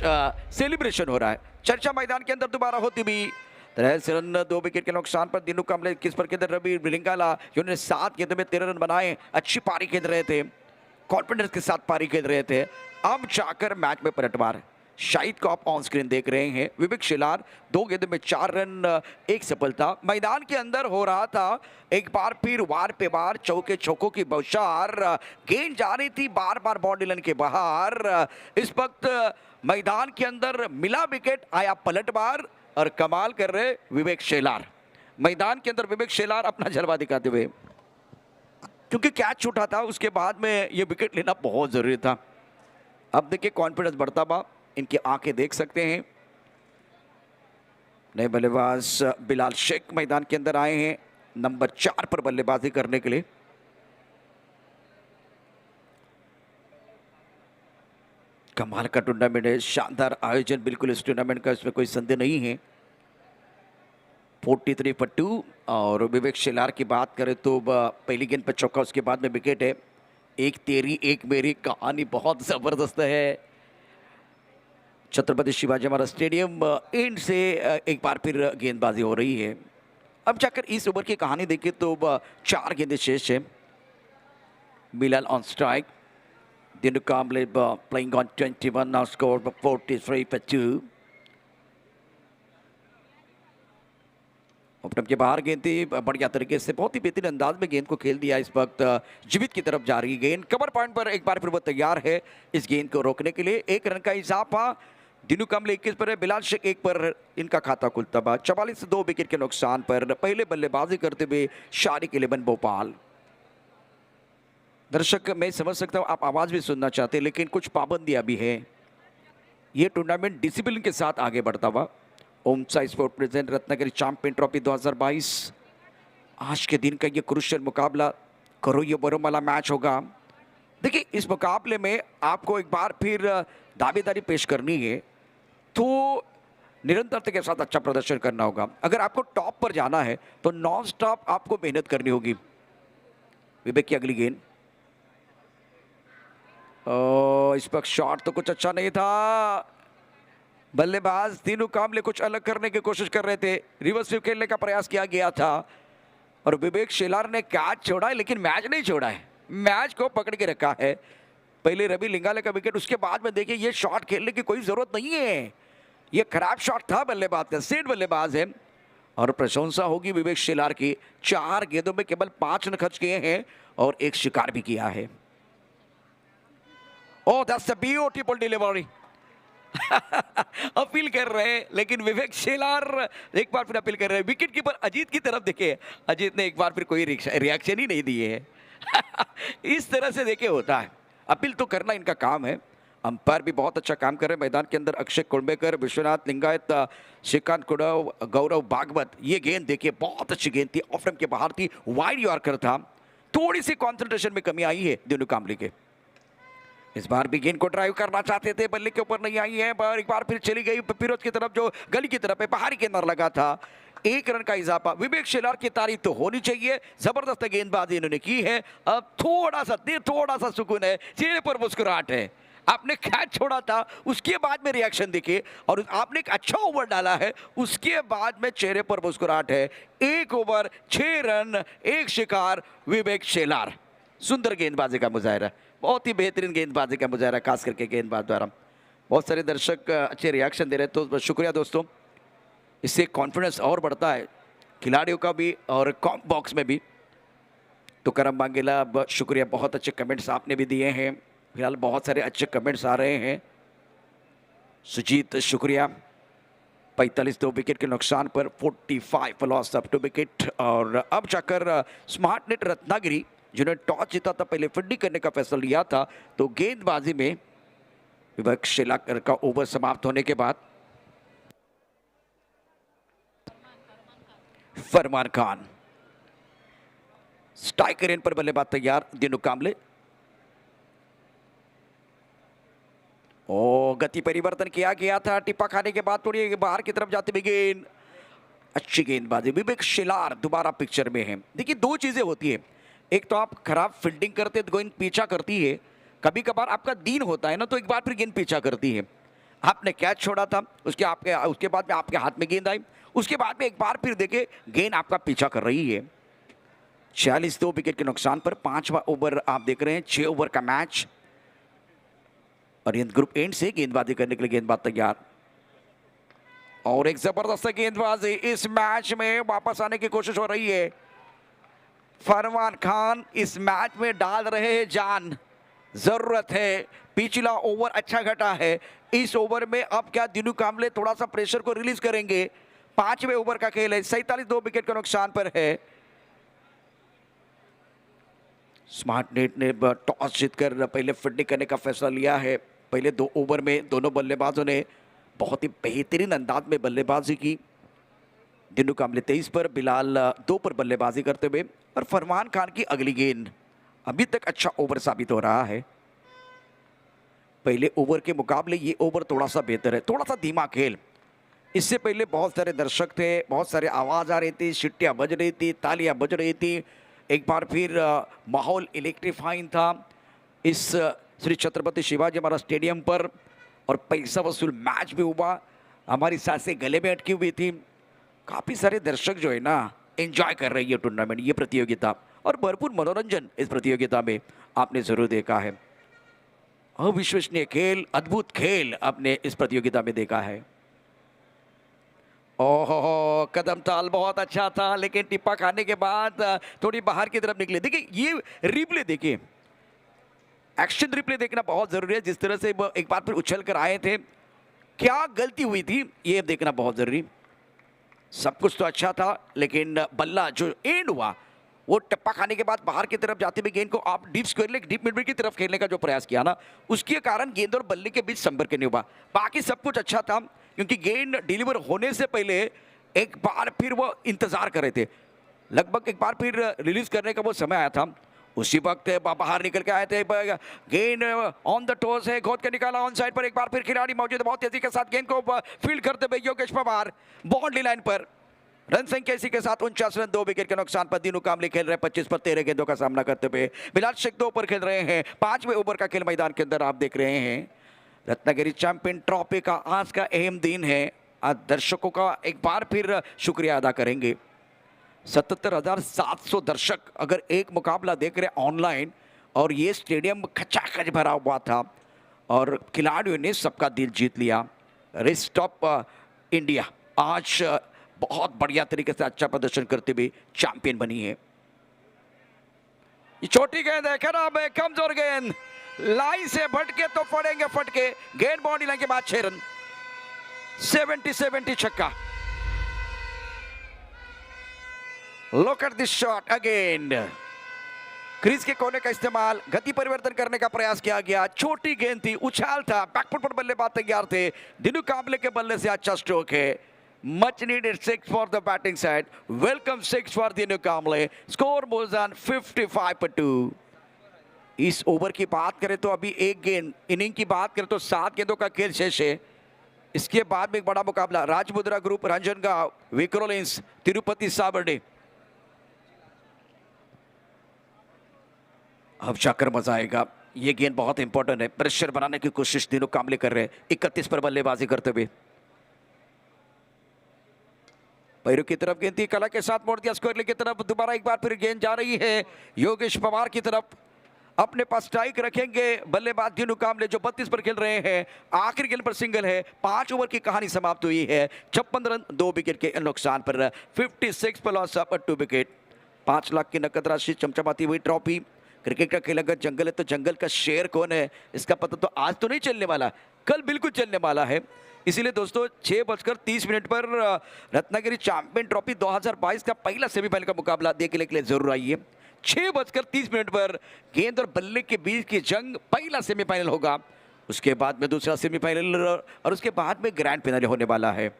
सेलिब्रेशन हो रहा है। चर्चा मैदान के अंदर दोबारा होती भी 13 रन, 2 विकेट के नुकसान पर। दिनू कांबले किस पर के अंदर रवि लिंगाला जिन्होंने 7 गेंदों में 13 रन बनाए, अच्छी पारी खेल रहे थे, कॉन्फिडेंस के साथ पारी खेल रहे थे। अब जाकर मैच में पलटवार, शाहिद को आप ऑन स्क्रीन देख रहे हैं। विवेक शेलार 2 गेंदों में 4 रन, 1 सफलता। मैदान के अंदर हो रहा था एक बार फिर वार पे वार, चौके चौकों की बौछार, गेंद जा रही थी बार बार बाउंड्री लाइन के बाहर। इस वक्त मैदान के अंदर मिला विकेट, आया पलटवार, और कमाल कर रहे विवेक शेलार। मैदान के अंदर विवेक शेलार अपना जलवा दिखाते हुए। क्योंकि कैच छूटा था, उसके बाद में ये विकेट लेना बहुत ज़रूरी था। अब देखिए कॉन्फिडेंस बढ़ता हुआ, इनकी आंखें देख सकते हैं। नए बल्लेबाज बिलाल शेख मैदान के अंदर आए हैं नंबर 4 पर बल्लेबाजी करने के लिए। कमाल का टूर्नामेंट है, शानदार आयोजन बिल्कुल इस टूर्नामेंट का, इसमें कोई संदेह नहीं है। 43 पर 2 और विवेक शेलार की बात करें तो पहली गेंद पर चौका, उसके बाद में विकेट है। एक तेरी एक मेरी कहानी बहुत ज़बरदस्त है। छत्रपति शिवाजी महाराज स्टेडियम एंड से एक बार फिर गेंदबाजी हो रही है। अब जाकर इस ओवर की कहानी देखें तो 4 गेंदें शेष है। Bilal on strike, Dinu Kamble playing on 21, now score 43 पर 2। ओपन के बाहर गेंद थी, बढ़िया तरीके से बहुत ही बेहतरीन अंदाज में गेंद को खेल दिया। इस वक्त जीवित की तरफ जा रही गेंद, कवर पॉइंट पर एक बार फिर वो तैयार है इस गेंद को रोकने के लिए। 1 रन का इजाफा, दिनु काम्बले 21 पर है, बिलाल शेख 1 पर इनका खाता खुलता हुआ। 44 से 2 विकेट के नुकसान पर पहले बल्लेबाजी करते हुए शारिक 11 भोपाल। दर्शक मैं समझ सकता हूँ आप आवाज़ भी सुनना चाहते हैं, लेकिन कुछ पाबंदियाँ भी हैं। ये टूर्नामेंट डिसिप्लिन के साथ आगे बढ़ता हुआ। ओमसा sport present Ratnagiri champion trophy 2022, आज के दिन का ये क्रुशियल मुकाबला करो ये बरो वाला मैच होगा। देखिए इस मुकाबले में आपको एक बार फिर दावेदारी पेश करनी है तो निरंतरता के साथ अच्छा प्रदर्शन करना होगा। अगर आपको टॉप पर जाना है तो नॉन स्टॉप आपको मेहनत करनी होगी। विवेक की अगली गेंद, इस पर शॉट तो कुछ अच्छा नहीं था। बल्लेबाज दिनु काम्बले कुछ अलग करने की कोशिश कर रहे थे, रिवर्स स्वीप खेलने का प्रयास किया गया था और विवेक शेलार ने कैच छोड़ा है, लेकिन मैच नहीं छोड़ा है, मैच को पकड़ के रखा है। पहले रवि लिंगाले का विकेट, उसके बाद में देखिए ये शॉट खेलने की कोई जरूरत नहीं है, ये खराब शॉट था बल्लेबाज का, सेट बल्लेबाज है। और प्रशंसा होगी विवेक शेलार की, 4 गेंदों में केवल 5 रन खर्च किए हैं और 1 शिकार भी किया है। Oh that's a beautiful delivery. Appeal कर रहे हैं, लेकिन विवेक शेलार एक बार फिर अपील कर रहे हैं। विकेट कीपर अजीत की तरफ देखे, अजीत ने एक बार फिर कोई रिएक्शन ही नहीं दिए है। इस तरह से देखे होता है, अपील तो करना इनका काम है। अंपायर भी बहुत अच्छा काम कर रहे हैं मैदान के अंदर। अक्षय कुंभेकर, विश्वनाथ लिंगायत, श्रीकांत कुड़व, गौरव भागवत। ये गेंद देखिए बहुत अच्छी गेंद थी, ऑफ स्टंप के बाहर थी, वाइड यॉर्कर था। थोड़ी सी कंसंट्रेशन में कमी आई है दिनु काम्बले के। इस बार भी गेंद को ड्राइव करना चाहते थे, बल्ले के ऊपर नहीं आई है, पर एक बार फिर चली गई फिरोज की तरफ, जो गली की तरफ है, बाहरी के अंदर लगा था। 1 रन का इजाफा। विवेक शेलार की तारीफ तो होनी चाहिए, जबरदस्त गेंदबाजी इन्होंने की है। अब थोड़ा सा सुकून है, चेहरे पर मुस्कुराहट है। आपने कैच छोड़ा था, उसके बाद में रिएक्शन दिखे और आपने एक अच्छा ओवर डाला है, उसके बाद में चेहरे पर मुस्कुराहट है। 1 ओवर 6 रन 1 शिकार, विवेक शेलार। सुंदर गेंदबाजी का मुजाहरा, बहुत ही बेहतरीन गेंदबाजी का मुजाहरा, खास करके गेंदबाज द्वारा। बहुत सारे दर्शक अच्छे रिएक्शन दे रहे हैं, तो शुक्रिया दोस्तों। इससे कॉन्फिडेंस और बढ़ता है खिलाड़ियों का भी और कॉम बॉक्स में भी। तो करम बांगेला, शुक्रिया, बहुत अच्छे कमेंट्स आपने भी दिए हैं। फिलहाल बहुत सारे अच्छे कमेंट्स आ रहे हैं। सुजीत शुक्रिया। 45 2 विकेट के नुकसान पर 45 लॉस अप 2 विकेट। और अब जाकर स्मार्ट नेट रत्नागिरी, जिन्होंने टॉस जीता था, पहले फील्डिंग करने का फैसला लिया था, तो गेंदबाजी में विवेक शेलार का ओवर समाप्त होने के बाद फरमान खान स्ट्राइकर इन पर बल्लेबाज तैयार, दिनु काम्बले। ओ गति परिवर्तन किया गया था, टिप्पा खाने के बाद थोड़ी बाहर की तरफ जाती हुई गेंद, अच्छी गेंदबाजी। विवेक शेलार दोबारा पिक्चर में है। देखिए 2 चीजें होती है, एक तो आप खराब फील्डिंग करते तो गेंद पीछा करती है, कभी कभार आपका दिन होता है ना, तो एक बार फिर गेंद पीछा करती है। आपने कैच छोड़ा था, उसके बाद में आपके हाथ में गेंद आई, उसके बाद में एक बार फिर देखे गेंद आपका पीछा कर रही है। 46 2 विकेट के नुकसान पर 5वां ओवर आप देख रहे हैं, 6 ओवर का मैच। और ग्रुप एंड से गेंदबाजी करने के लिए गेंदबाज तैयार। और एक जबरदस्त गेंदबाजी इस मैच में वापस आने की कोशिश हो रही है। फरमान खान इस मैच में डाल रहे हैं जान, जरूरत है। पिछला ओवर अच्छा घटा है, इस ओवर में अब क्या दिनु काम्बले थोड़ा सा प्रेशर को रिलीज करेंगे। 5वें ओवर का खेल है, 47 2 विकेट के नुकसान पर है। स्मार्ट नेट ने टॉस जीतकर पहले फील्डिंग करने का फैसला लिया है। पहले 2 ओवर में दोनों बल्लेबाजों ने बहुत ही बेहतरीन अंदाज में बल्लेबाजी की। दिनू कामले 23 पर, बिलाल 2 पर बल्लेबाजी करते हुए, और फरमान खान की अगली गेंद अभी तक अच्छा ओवर साबित हो रहा है। पहले ओवर के मुकाबले ये ओवर थोड़ा सा बेहतर है, थोड़ा सा धीमा खेल। इससे पहले बहुत सारे दर्शक थे, बहुत सारे आवाज़ आ रही थी, सीटियाँ बज रही थी, तालियां बज रही थी। एक बार फिर माहौल इलेक्ट्रीफाइंग था इस श्री छत्रपति शिवाजी महाराज स्टेडियम पर, और पैसा वसूल मैच भी हुआ। हमारी सांसें गले में अटकी हुई थी। काफ़ी सारे दर्शक जो है ना एंजॉय कर रही है टूर्नामेंट, ये प्रतियोगिता, और भरपूर मनोरंजन इस प्रतियोगिता में आपने ज़रूर देखा है। अविश्वसनीय खेल, अद्भुत खेल आपने इस प्रतियोगिता में देखा है। ओहो, कदम ताल बहुत अच्छा था, लेकिन टिप्पा खाने के बाद थोड़ी बाहर की तरफ निकले। देखिए ये रिप्ले देखिए, एक्शन रिप्ले देखना बहुत जरूरी है। जिस तरह से वो एक बार फिर उछल कर आए थे, क्या गलती हुई थी ये देखना बहुत जरूरी। सब कुछ तो अच्छा था, लेकिन बल्ला जो एंड हुआ वो टप्पा खाने के बाद बाहर की तरफ जाते हुए गेंद को आप डीप स्क्वायर डीप मिड की तरफ खेलने का जो प्रयास किया ना, उसके कारण गेंद और बल्ले के बीच संपर्क नहीं हुआ। बाकी सब कुछ अच्छा था, क्योंकि गेंद डिलीवर होने से पहले एक बार फिर वो इंतजार कर रहे थे। लगभग एक बार फिर रिलीज करने का वो समय आया था, उसी वक्त बाहर निकल के आए थे। गेंद ऑन द टोस है, खोद के निकाला ऑन साइड पर। एक बार फिर खिलाड़ी मौजूद है, बहुत तेजी के साथ गेंद को फील्ड करते हुए योगेश पवार बाउंड्री लाइन पर। रन संख्या इसी के साथ 49 रन, 2 विकेट के नुकसान पर। दिनू कामले खेल रहे हैं 25 पर 13 गेंदों का सामना करते हुए। बिलाल शेख 2 पर खेल रहे हैं। 5वें ओवर का खेल मैदान के अंदर आप देख रहे हैं। रत्नागिरी चैंपियन ट्रॉफी का आज का अहम दिन है। आज दर्शकों का एक बार फिर शुक्रिया अदा करेंगे। 77,700 दर्शक अगर एक मुकाबला देख रहे ऑनलाइन, और ये स्टेडियम खचाखच भरा हुआ था, और खिलाड़ियों ने सबका दिल जीत लिया। रेस्ट ऑफ इंडिया आज बहुत बढ़िया तरीके से अच्छा प्रदर्शन करते हुए चैंपियन बनी है। ये छोटी गेंद है, खराब है, कमजोर गेंद, लाइन से भटके तो पड़ेंगे फटके। गेंद बाउंड्री लाइन के बाद 6 रन, 70 छक्का। Look at this shot again. Crease के कोने का इस्तेमाल, गति परिवर्तन करने का प्रयास किया गया। छोटी गेंद थी, उछाल था, बैकफुट पर बल्लेबाज तैयार थे। दिनू काबले के बल्ले से अच्छा स्ट्रोक है। Much needed 6 for the batting side. Welcome 6 for Dinu Kamble. Score more than 55-2। इस ओवर की बात करें तो अभी एक गेंद, इनिंग की बात करें तो 7 गेंदों का खेल शेष है। इसके बाद में एक बड़ा मुकाबला, राजमुद्रा ग्रुप, रंजनगांव, विक्रोलिंस, तिरुपति साबरडे। अब जाकर मजा आएगा। ये गेंद बहुत इंपॉर्टेंट है, प्रेशर बनाने की कोशिश दिनू कामले कर रहे हैं 31 पर बल्लेबाजी करते हुए। पैरों की तरफ गेंद थी, कला के साथ मोड़ दिया स्क्वायर की तरफ। दोबारा एक बार फिर गेंद जा रही है योगेश पवार की तरफ। अपने पास स्ट्राइक रखेंगे बल्लेबाज दिनू कामले, जो 32 पर खेल रहे हैं। आखिरी गेंद पर सिंगल है। 5 ओवर की कहानी समाप्त हुई है। 56 रन, 2 विकेट के नुकसान पर। 56 पर लॉस पर 2 विकेट। 5 लाख की नकद राशि, चमचमाती हुई ट्रॉफी। क्रिकेट का खेल अगर जंगल है तो जंगल का शेर कौन है इसका पता तो आज तो नहीं चलने वाला, कल बिल्कुल चलने वाला है। इसीलिए दोस्तों 6:30 पर रत्नागिरी चैंपियन ट्रॉफी 2022 का पहला सेमीफाइनल का मुकाबला देखने के लिए जरूर आइए। 6:30 पर गेंद और बल्ले के बीच की जंग पहला सेमीफाइनल होगा। उसके बाद में दूसरा सेमीफाइनल, और उसके बाद में ग्रैंड फाइनल होने वाला है।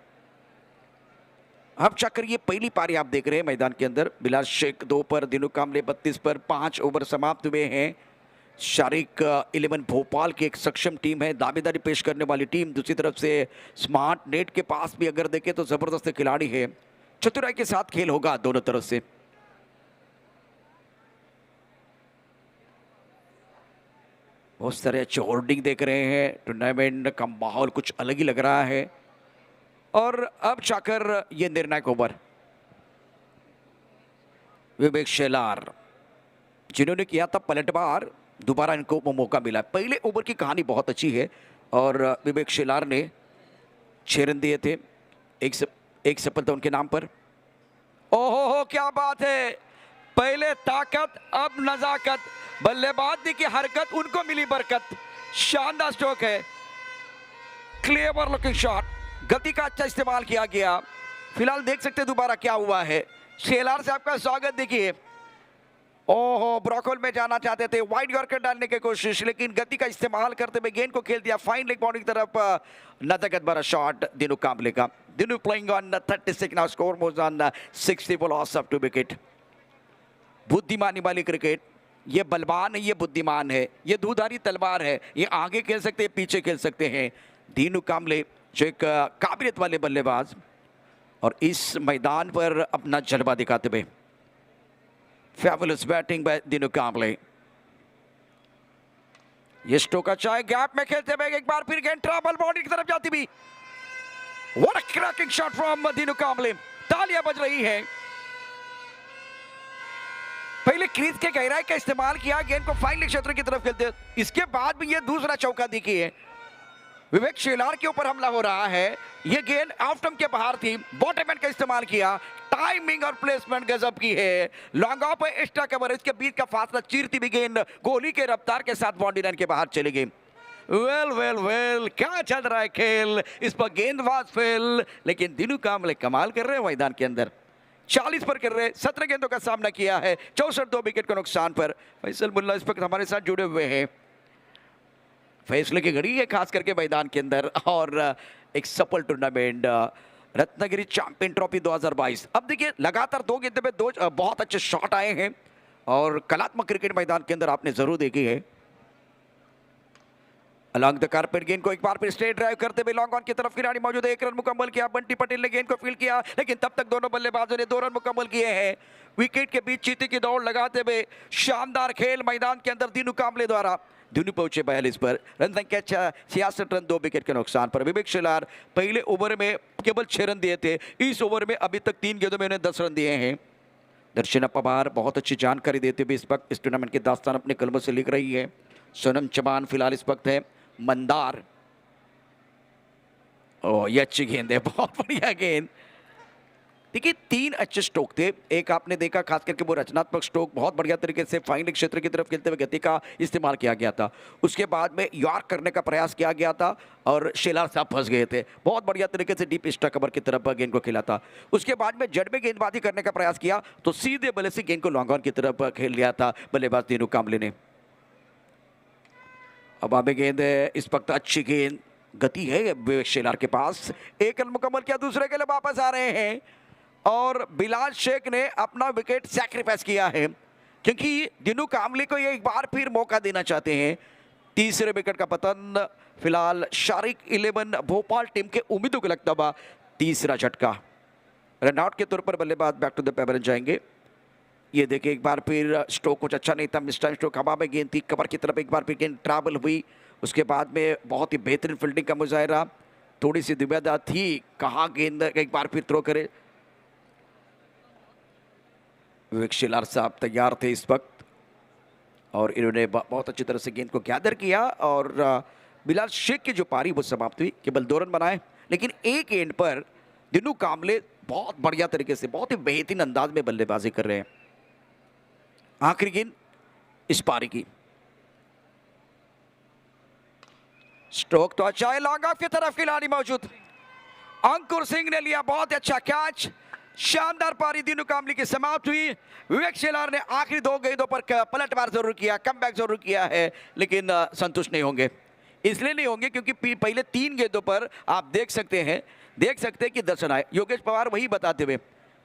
अब जाकर ये पहली पारी आप देख रहे हैं मैदान के अंदर। बिलाल शेख 2 पर, दिनू कामले 32 पर। 5 ओवर समाप्त हुए हैं। शारिक 11 भोपाल की एक सक्षम टीम है, दावेदारी पेश करने वाली टीम। दूसरी तरफ से स्मार्ट नेट के पास भी अगर देखें तो जबरदस्त खिलाड़ी है। चतुराई के साथ खेल होगा दोनों तरफ से। बहुत सारे अच्छे होर्डिंग देख रहे हैं। टूर्नामेंट का माहौल कुछ अलग ही लग रहा है। और अब जाकर ये निर्णायक ओवर, विवेक शेलार जिन्होंने किया था पलटवार, दोबारा इनको वो मौका मिला। पहले ओवर की कहानी बहुत अच्छी है, और विवेक शेलार ने 6 रन दिए थे। एक सफलता उनके नाम पर। ओहो हो, क्या बात है! पहले ताकत, अब नजाकत। बल्लेबाजी की हरकत, उनको मिली बरकत। शानदार स्ट्रोक है, क्लेवर लुकिंग शॉट, गति का अच्छा इस्तेमाल किया गया। फिलहाल देख सकते हैं दोबारा क्या हुआ है। शेलार से आपका स्वागत। देखिए ओहो, ब्रॉकहोल में जाना चाहते थे, वाइड यॉर्कर डालने की कोशिश, लेकिन गति का इस्तेमाल करते हुए गेंद को खेल दिया फाइन लेग बाउंड्री की तरफ। नजगत बड़ा शॉट दिनू कांबले का। Dinu playing on 36 now, score moves on 60 for loss of 2 wicket. बुद्धिमानी वाली क्रिकेट, ये बलवान है, ये बुद्धिमान है, ये दूधारी तलवार है, ये आगे खेल सकते हैं, पीछे खेल सकते हैं। दिनू कांबले जो एक काबिलियत वाले बल्लेबाज, और इस मैदान पर अपना जलवा दिखाते हुए। Fabulous batting bye Dinu Kamble. ये स्टोक अच्छा है, गैप में खेलते हुए एक बार फिर गेंद ट्रबल बाउंड्री की तरफ जाती भी। What a cracking shot from Dinu Kamble. तालियां बज रही है। पहले क्रीज के गहराई का इस्तेमाल किया, गेंद को फाइन लेग क्षेत्र की तरफ खेलते, इसके बाद भी ये दूसरा चौका दिखी है। विवेक शेलार के ऊपर हमला हो रहा है, ये गेंद ऑफ स्टंप के बाहर थी, बॉटम एंड का इस्तेमाल किया, टाइमिंग और प्लेसमेंट गजब की है। लॉन्ग ऑफ है, एक्स्ट्रा कवर, इसके बीच का फासला चीरती भी गेंद गोली के रफ्तार के साथ बाउंड्री लाइन के बाहर चली गई। वेल वेल वेल, क्या चल रहा है खेल, इस पर गेंदबाज फेल, लेकिन दिनू कांबले कमाल कर रहे हैं मैदान के अंदर। 40 पर कर रहे, 17 गेंदों का सामना किया है, 64 2 विकेट के नुकसान पर। फैसल मुल्ला इस वक्त हमारे साथ जुड़े हुए हैं। फैसले की घड़ी है खास करके मैदान के अंदर, और एक सफल टूर्नामेंट रत्नागिरी चैंपियन ट्रॉफी 2022। अब देखिए लगातार 2 गेंदों पे 2 बहुत अच्छे शॉट आए हैं, और कलात्मक क्रिकेट मैदान के अंदर आपने जरूर देखी है। अलॉन्ग द कारपेट गेंद को एक बार फिर स्ट्रेट ड्राइव करते हुए लॉन्ग ऑन की तरफ खिलाड़ी मौजूद है, 1 रन मुकम्मल किया। बंटी पटेल ने गेंद को फील्ड किया, लेकिन तब तक दोनों बल्लेबाजों ने 2 रन मुकम्मल किए हैं। विकेट के बीच चीती की दौड़ लगाते हुए शानदार खेल मैदान के अंदर दिनू कांबले द्वारा। दिनू पहुंचे 42 पर, रन संख्या 66 रन, 2 विकेट के नुकसान पर। विवेक शेलार पहले ओवर में केवल 6 रन दिए थे, इस ओवर में अभी तक 3 गेंदों में उन्हें 10 रन दिए हैं। दर्शना पवार बहुत अच्छी जानकारी देते हुए इस वक्त इस टूर्नामेंट की दास्तान अपने कलमों से लिख रही है। सोनम चौहान फिलहाल इस वक्त है मंदार। ओ, ये अच्छी गेंद है, बहुत बढ़िया गेंद। देखिए 3 अच्छे स्ट्रोक थे, एक आपने देखा खास करके वो रचनात्मक स्ट्रोक, बहुत बढ़िया तरीके से फाइन लेग क्षेत्र की तरफ खेलते हुए गति का इस्तेमाल किया गया था। उसके बाद में यॉर्क करने का प्रयास किया गया था, और शेलार साहब फंस गए थे, बहुत बढ़िया तरीके से डीप एक्स्ट्रा कवर की तरफ गेंद को खेला था। उसके बाद में जड़ में गेंदबाजी करने का प्रयास किया, तो सीधे बल्ले से गेंद को लॉन्ग ऑन की तरफ खेल लिया था बल्लेबाज दिनू कांबले ने। अब आगे गेंद है, इस वक्त अच्छी गेंद, गति है विवेक शेलार के पास। 1 रन मुकम्मल किया, दूसरे के लिए वापस आ रहे हैं, और बिलाल शेख ने अपना विकेट सैक्रिफाइस किया है, क्योंकि दिनू कांबले को ये एक बार फिर मौका देना चाहते हैं। तीसरे विकेट का पतन फिलहाल शारिक 11 भोपाल टीम के उम्मीदों को लगता हुआ तीसरा झटका। रनआउट के तौर पर बल्लेबाज बैक टू द पेवर जाएंगे। ये देखिए एक बार फिर स्ट्रोक कुछ अच्छा नहीं था, मिस टाइम स्ट्रोक, हवा में गेंद थी, कवर की तरफ एक बार फिर गेंद ट्रैवल हुई। उसके बाद में बहुत ही बेहतरीन फील्डिंग का मुजाहरा, थोड़ी सी दुविधा थी कहाँ गेंद एक बार फिर थ्रो करे। विवेक शेलार साहब तैयार थे इस वक्त, और इन्होंने बहुत अच्छी तरह से गेंद को गैदर किया, और बिलाल शेख की जो पारी वो समाप्त हुई, केवल 2 रन बनाए, लेकिन एक गेंद पर दिनू कांबले बहुत बढ़िया तरीके से, बहुत ही बेहतरीन अंदाज में बल्लेबाजी कर रहे हैं। आखिरी गेंद इस पारी की, स्ट्रोक तो अच्छा है, लॉन्ग ऑफ की तरफ खिलाड़ी मौजूद, अंकुर सिंह ने लिया बहुत अच्छा कैच। शानदार पारी दिनू कांबले की समाप्त हुई। विवेक शेलार ने आखिरी 2 गेंदों पर पलटवार जरूर किया, कमबैक जरूर किया है, लेकिन संतुष्ट नहीं होंगे। इसलिए नहीं होंगे क्योंकि पहले 3 गेंदों पर आप देख सकते हैं कि दर्शन आए। योगेश पवार वही बताते हुए,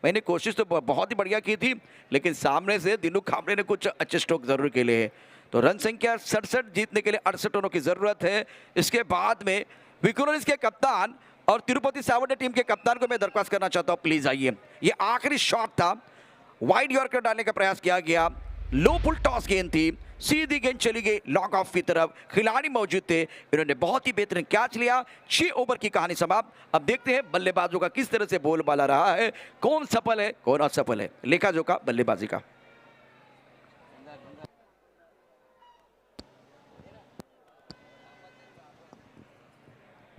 मैंने कोशिश तो बहुत ही बढ़िया की थी, लेकिन सामने से दिनू कांबले ने कुछ अच्छे स्ट्रोक जरूर खेले हैं। तो रन संख्या 67 जीतने के लिए 68 रनों की जरूरत है। इसके बाद में विक्रोलिस के कप्तान और तिरुपति सावंत टीम के कप्तान को मैं दरख्वास्त करना चाहता हूं, प्लीज आइए। ये आखिरी शॉट था, वाइड यॉर्कर डालने का प्रयास किया गया, लो फुल टॉस गेंद थी, सीधी गेंद चली गई लॉन्ग ऑफ की तरफ, खिलाड़ी मौजूद थे, इन्होंने बहुत ही बेहतरीन कैच लिया। 6 ओवर की कहानी समाप्त। अब देखते हैं बल्लेबाजों का किस तरह से बोलबाला रहा है, कौन सफल है कौन असफल है, लेखा जोखा बल्लेबाजी का।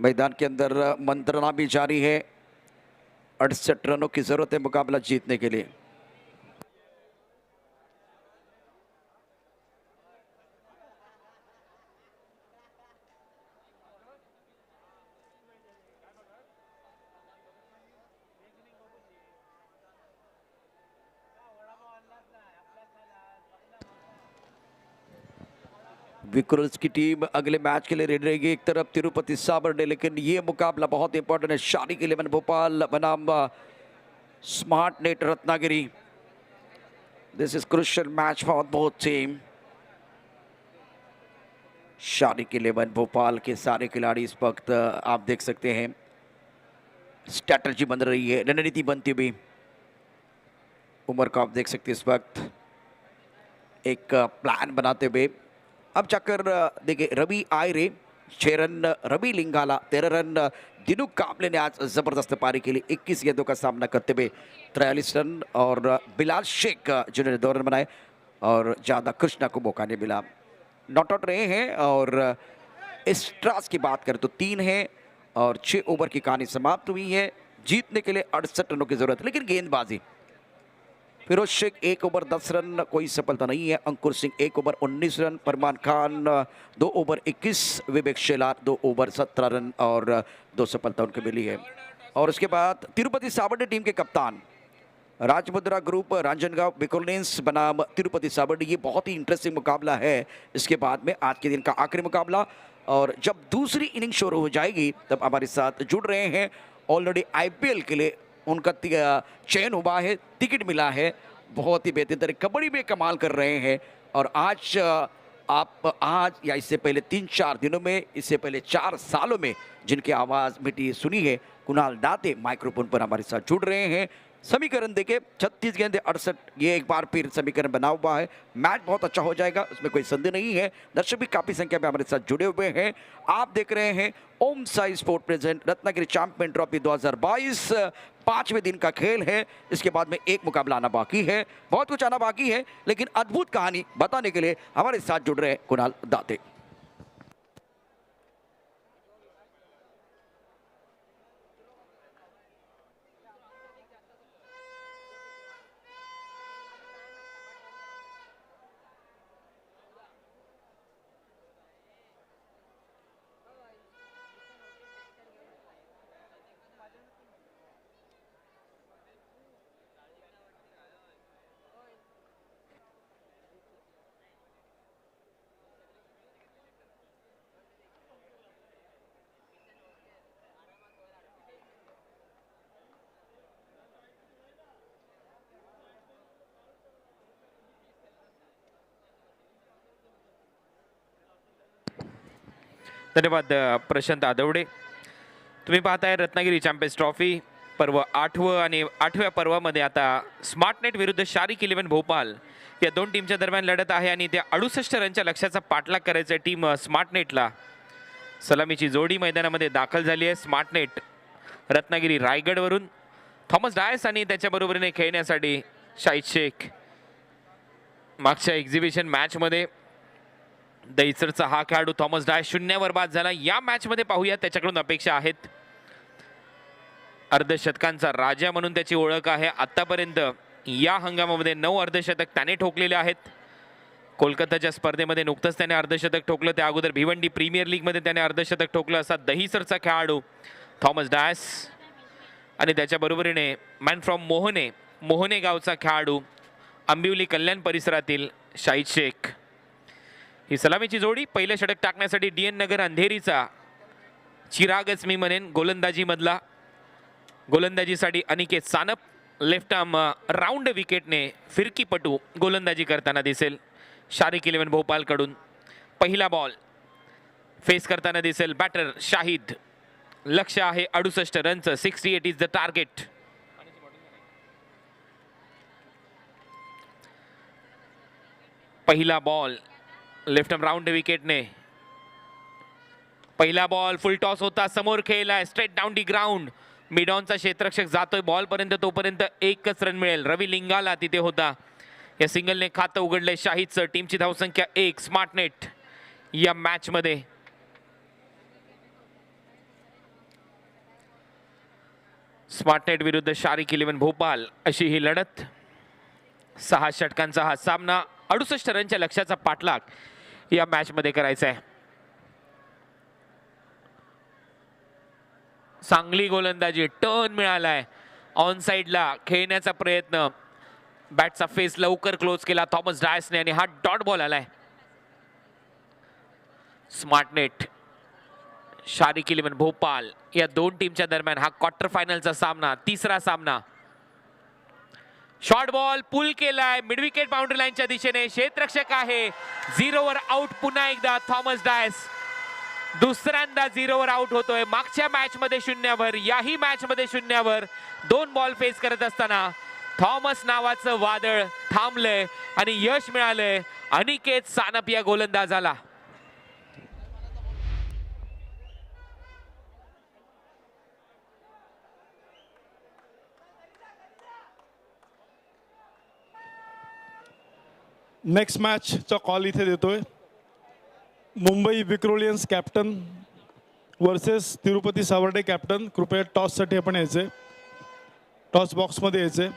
मैदान के अंदर मंत्रणा भी जारी है, 68 रनों की जरूरत है मुकाबला जीतने के लिए। विक्रोल्स की टीम अगले मैच के लिए रेडी रहेगी। एक तरफ तिरुपति साबरडे, लेकिन ये मुकाबला बहुत इंपॉर्टेंट है। शारिक 11 भोपाल बनाम smart net Ratnagiri. This is crucial match for both team. Sharik 11 Bhopal के सारे खिलाड़ी इस वक्त आप देख सकते हैं स्ट्रैटेजी बन रही है, रणनीति बनती हुई। उमर को आप देख सकते हैं इस वक्त एक प्लान बनाते हुए। अब जाकर देखिए Ravi Ayre 6 run, Ravi Lingala 13 run. Dinu काबले ने आज जबरदस्त पारी के लिए 21 गेंदों का सामना करते हुए 43 रन, और बिलाल शेख जिन्होंने 2 रन बनाए और ज़्यादा कृष्णा को मौका नहीं मिला, नॉट आउट रहे हैं। और स्ट्रास की बात करें तो 3 हैं और 6 ओवर की कहानी समाप्त हुई है। जीतने के लिए 68 रनों की जरूरत है, लेकिन गेंदबाजी फिरोज शेख 1 ओवर 10 रन, कोई सफलता नहीं है। अंकुर सिंह 1 ओवर 19 रन, फरमान खान 2 ओवर 21, विवेक शेलार 2 ओवर 17 रन और 2 सफलता उनको मिली है। और उसके बाद तिरुपति साबरडे टीम के कप्तान राजमुद्रा ग्रुप रांजनगांव विक्रोलियंस बनाम तिरुपति साबरडे, ये बहुत ही इंटरेस्टिंग मुकाबला है। इसके बाद में आज के दिन का आखिरी मुकाबला, और जब दूसरी इनिंग शुरू हो जाएगी तब हमारे साथ जुड़ रहे हैं ऑलरेडी आईपीएल के लिए उनका चयन हुआ है, टिकट मिला है, बहुत ही बेहतरीन तरह कबड्डी में कमाल कर रहे हैं। और आज आप आज या इससे पहले 3-4 दिनों में, इससे पहले 4 सालों में जिनकी आवाज़ मिट्टी सुनी है, कुणाल दाते माइक्रोफोन पर हमारे साथ जुड़ रहे हैं। समीकरण देखे 36 गेंदे 68, ये एक बार फिर समीकरण बना हुआ है। मैच बहुत अच्छा हो जाएगा, उसमें कोई संदेह नहीं है। दर्शक भी काफ़ी संख्या में हमारे साथ जुड़े हुए हैं। आप देख रहे हैं Om Sai sport present Ratnagiri champion trophy 2022। 5वें दिन का खेल है, इसके बाद में एक मुकाबला आना बाकी है, बहुत कुछ आना बाकी है, लेकिन अद्भुत कहानी बताने के लिए हमारे साथ जुड़ रहे हैं कुणाल दाते।
धन्यवाद प्रशांत आदवडे। तुम्ही पाहताय रत्नागिरी चॅम्पियन्स ट्रॉफी पर्व 8वं आणि 8व्या पर्वामध्ये आता स्मार्टनेट विरुद्ध शारिक 11 भोपाल या दोन टीमच्या दरम्यान लढत आहे आणि त्या 68 रनच्या लक्ष्याचा पाठलाग करायचा टीम स्मार्टनेटला। सलामीची जोडी मैदानामध्ये दाखल झाली आहे। स्मार्टनेट रत्नागिरी रायगडवरून थॉमस डायस आणि त्याच्या बरोबरीने खेळण्यासाठी शाहिद शेख। मागच्या एक्झिबिशन मॅचमध्ये दहीसरचा हा खेळाडू थॉमस डायस 0वर बाद झाला। या मॅचमध्ये पाहूया त्याच्याकडून अपेक्षा आहेत। अर्धशतकांचा राजा म्हणून त्याची ओळख आहे। आतापर्यंत या हंगामामध्ये 9 अर्धशतक त्याने ठोकलेले आहेत। कोलकाताच्या स्पर्धेमध्ये नुकतंच त्याने अर्धशतक ठोकलं, त्या अगोदर भिवंडी प्रीमियर लीगमध्ये त्याने अर्धशतक ठोकलं। असा दहीसरचा खेळाडू थॉमस डायस आणि त्याच्या बरोबरीने मॅन फ्रॉम मोहने गावचा खेळाडू अंबिवली कल्याण परिसरातील शाहिद शेख। ही सलामीची जोडी पहिलं षटक टाकण्यासाठी डीएन नगर अंधेरीचा चिरागच मी म्हणेन गोलंदाजी मधला। गोलंदाजीसाठी Aniket Sanap left arm round विकेटने फिरकीपटू गोलंदाजी करताना दिसेल। शारिक 11 भोपाल कडून पहिला बॉल फेस करताना दिसेल बॅटर शाहिद। लक्ष्य आहे 68 रनचं, 68 इज द टार्गेट। पहिला बॉल लेफ्ट आर्म राउंड विकेटने, पहिला बॉल फुल टॉस होता, समोर खेळला straight down the ground. Mid ऑनचा क्षेत्ररक्षक जातोय बॉल पर्यंत, तोपर्यंत एकच रन मिळेल। रवि लिंगाला तिथे होता, या सिंगलने खातं उघडलंय शाहिदचं। टीमची धावसंख्या 1 स्मार्टनेट या मॅच मध्ये। स्मार्टनेट विरुद्ध शारिक 11 भोपाल अशी ही लढत। 6 षटकांचा हा सामना, 68 रनच्या लक्ष्याचा पाठलाग या मॅच मध्ये करायचा आहे। चांगली गोलंदाजी, टर्न मिळालाय, ऑन साइडला खेळण्याचा प्रयत्न, बॅटचा फेस लवकर क्लोज केला थॉमस डायसने आणि हा डॉट बॉल आलाय। स्मार्टनेट शारिक 11 भोपाल या दोन टीमच्या दरम्यान हा क्वार्टर फायनलचा सामना, तिसरा सामना. शॉर्ट बॉल पुल केलाय मिड विकेट बाउंड्री लाईनच्या दिशेने. क्षेत्ररक्षक आहे 0 वर आउट. पुन्हा एकदा थॉमस डायस दुसऱ्यांदा 0 वर आउट होतोय. मागच्या मॅच मध्ये 0 वर, याही मॅच मध्ये 0 वर 2 बॉल फेस करत असताना थॉमस नावाचं वादळ थांबलंय आणि यश मिळालंय अनिकेत सानप या गोलंदाजाला.
नेक्स्ट मॅचचा कॉल इथे देतोय. Mumbai Vikrolians captain versus Tirupati Savarde captain. कृपया टॉससाठी आपण यायचे, टॉस बॉक्समध्ये यायचे.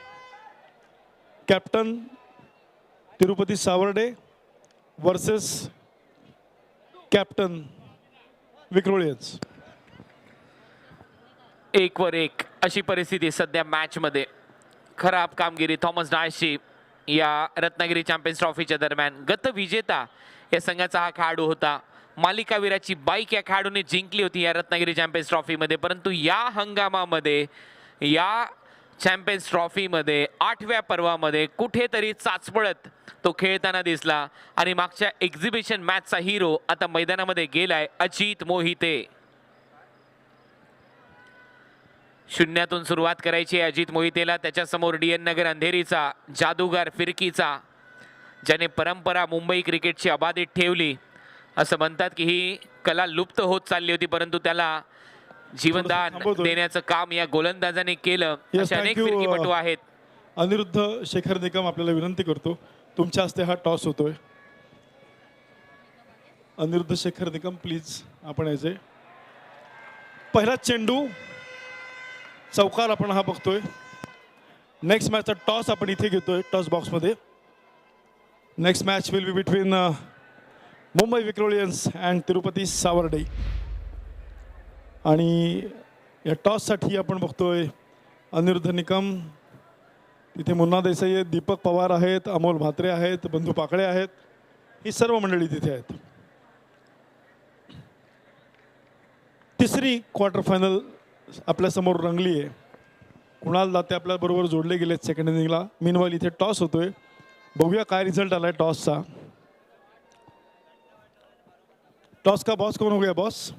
Captain Tirupati Savarde versus captain Vikrolians.
1 वर 1 अशी परिस्थिती सध्या मॅच मध्ये. खराब कामगिरी थॉमस डायसची या रत्नागिरी चॅम्पियन्स ट्रॉफीच्या दरम्यान. गत विजेता या संघाचा हा खेळाडू होता. मालिकावीराची बाईक या खेळाडूने जिंकली होती या रत्नागिरी चॅम्पियन्स ट्रॉफीमध्ये. परंतु या हंगामामध्ये या चॅम्पियन्स ट्रॉफीमध्ये 8व्या पर्वामध्ये कुठेतरी चाचपळत तो खेळताना दिसला आणि मागच्या एक्झिबिशन मॅचचा हिरो आता मैदानामध्ये गेलाय अजित मोहिते. शून्यातून सुरुवात करायची आहे अजित मोहितेला. त्याच्यासमोर DN नगर अंधेरीचा जादूगार फिरकीचा, ज्याने परंपरा मुंबई क्रिकेटची अबाधित ठेवली. असं म्हणतात की ही कला लुप्त होत चालली होती, परंतु त्याला जीवनदान देण्याचं काम या गोलंदाजाने केलं. असे अनेक फिरकीपटू आहेत.
अनिरुद्ध शेखर निकम आपल्याला विनंती करतो, तुमच्या हस्ते हा टॉस होतोय. अनिरुद्ध शेखर निकम प्लीज आपण यायचे. पहिला चेंडू चौकार आपण हा बघतोय. नेक्स्ट मॅचचा टॉस आपण इथे घेतोय टॉस बॉक्समध्ये. Next match will be between Mumbai Vikrolians and Tirupati Savarde. आणि या टॉससाठी आपण बघतोय अनिरुद्ध निकम, तिथे मुन्ना देसाई आहेत, दीपक पवार आहेत, अमोल म्हात्रे आहेत, बंधू पाकळे आहेत. ही सर्व मंडळी तिथे आहेत. तिसरी क्वार्टर फायनल आपल्यासमोर रंगली आहे. कुणाल दाते आपल्या बरोबर जोडले गेलेत सेकंड इनिंगला. मीनवाईल इथे टॉस होतोय. बघूया काय रिझल्ट आलाय टॉसचा. टॉस का बॉस कौन हो गया बॉस?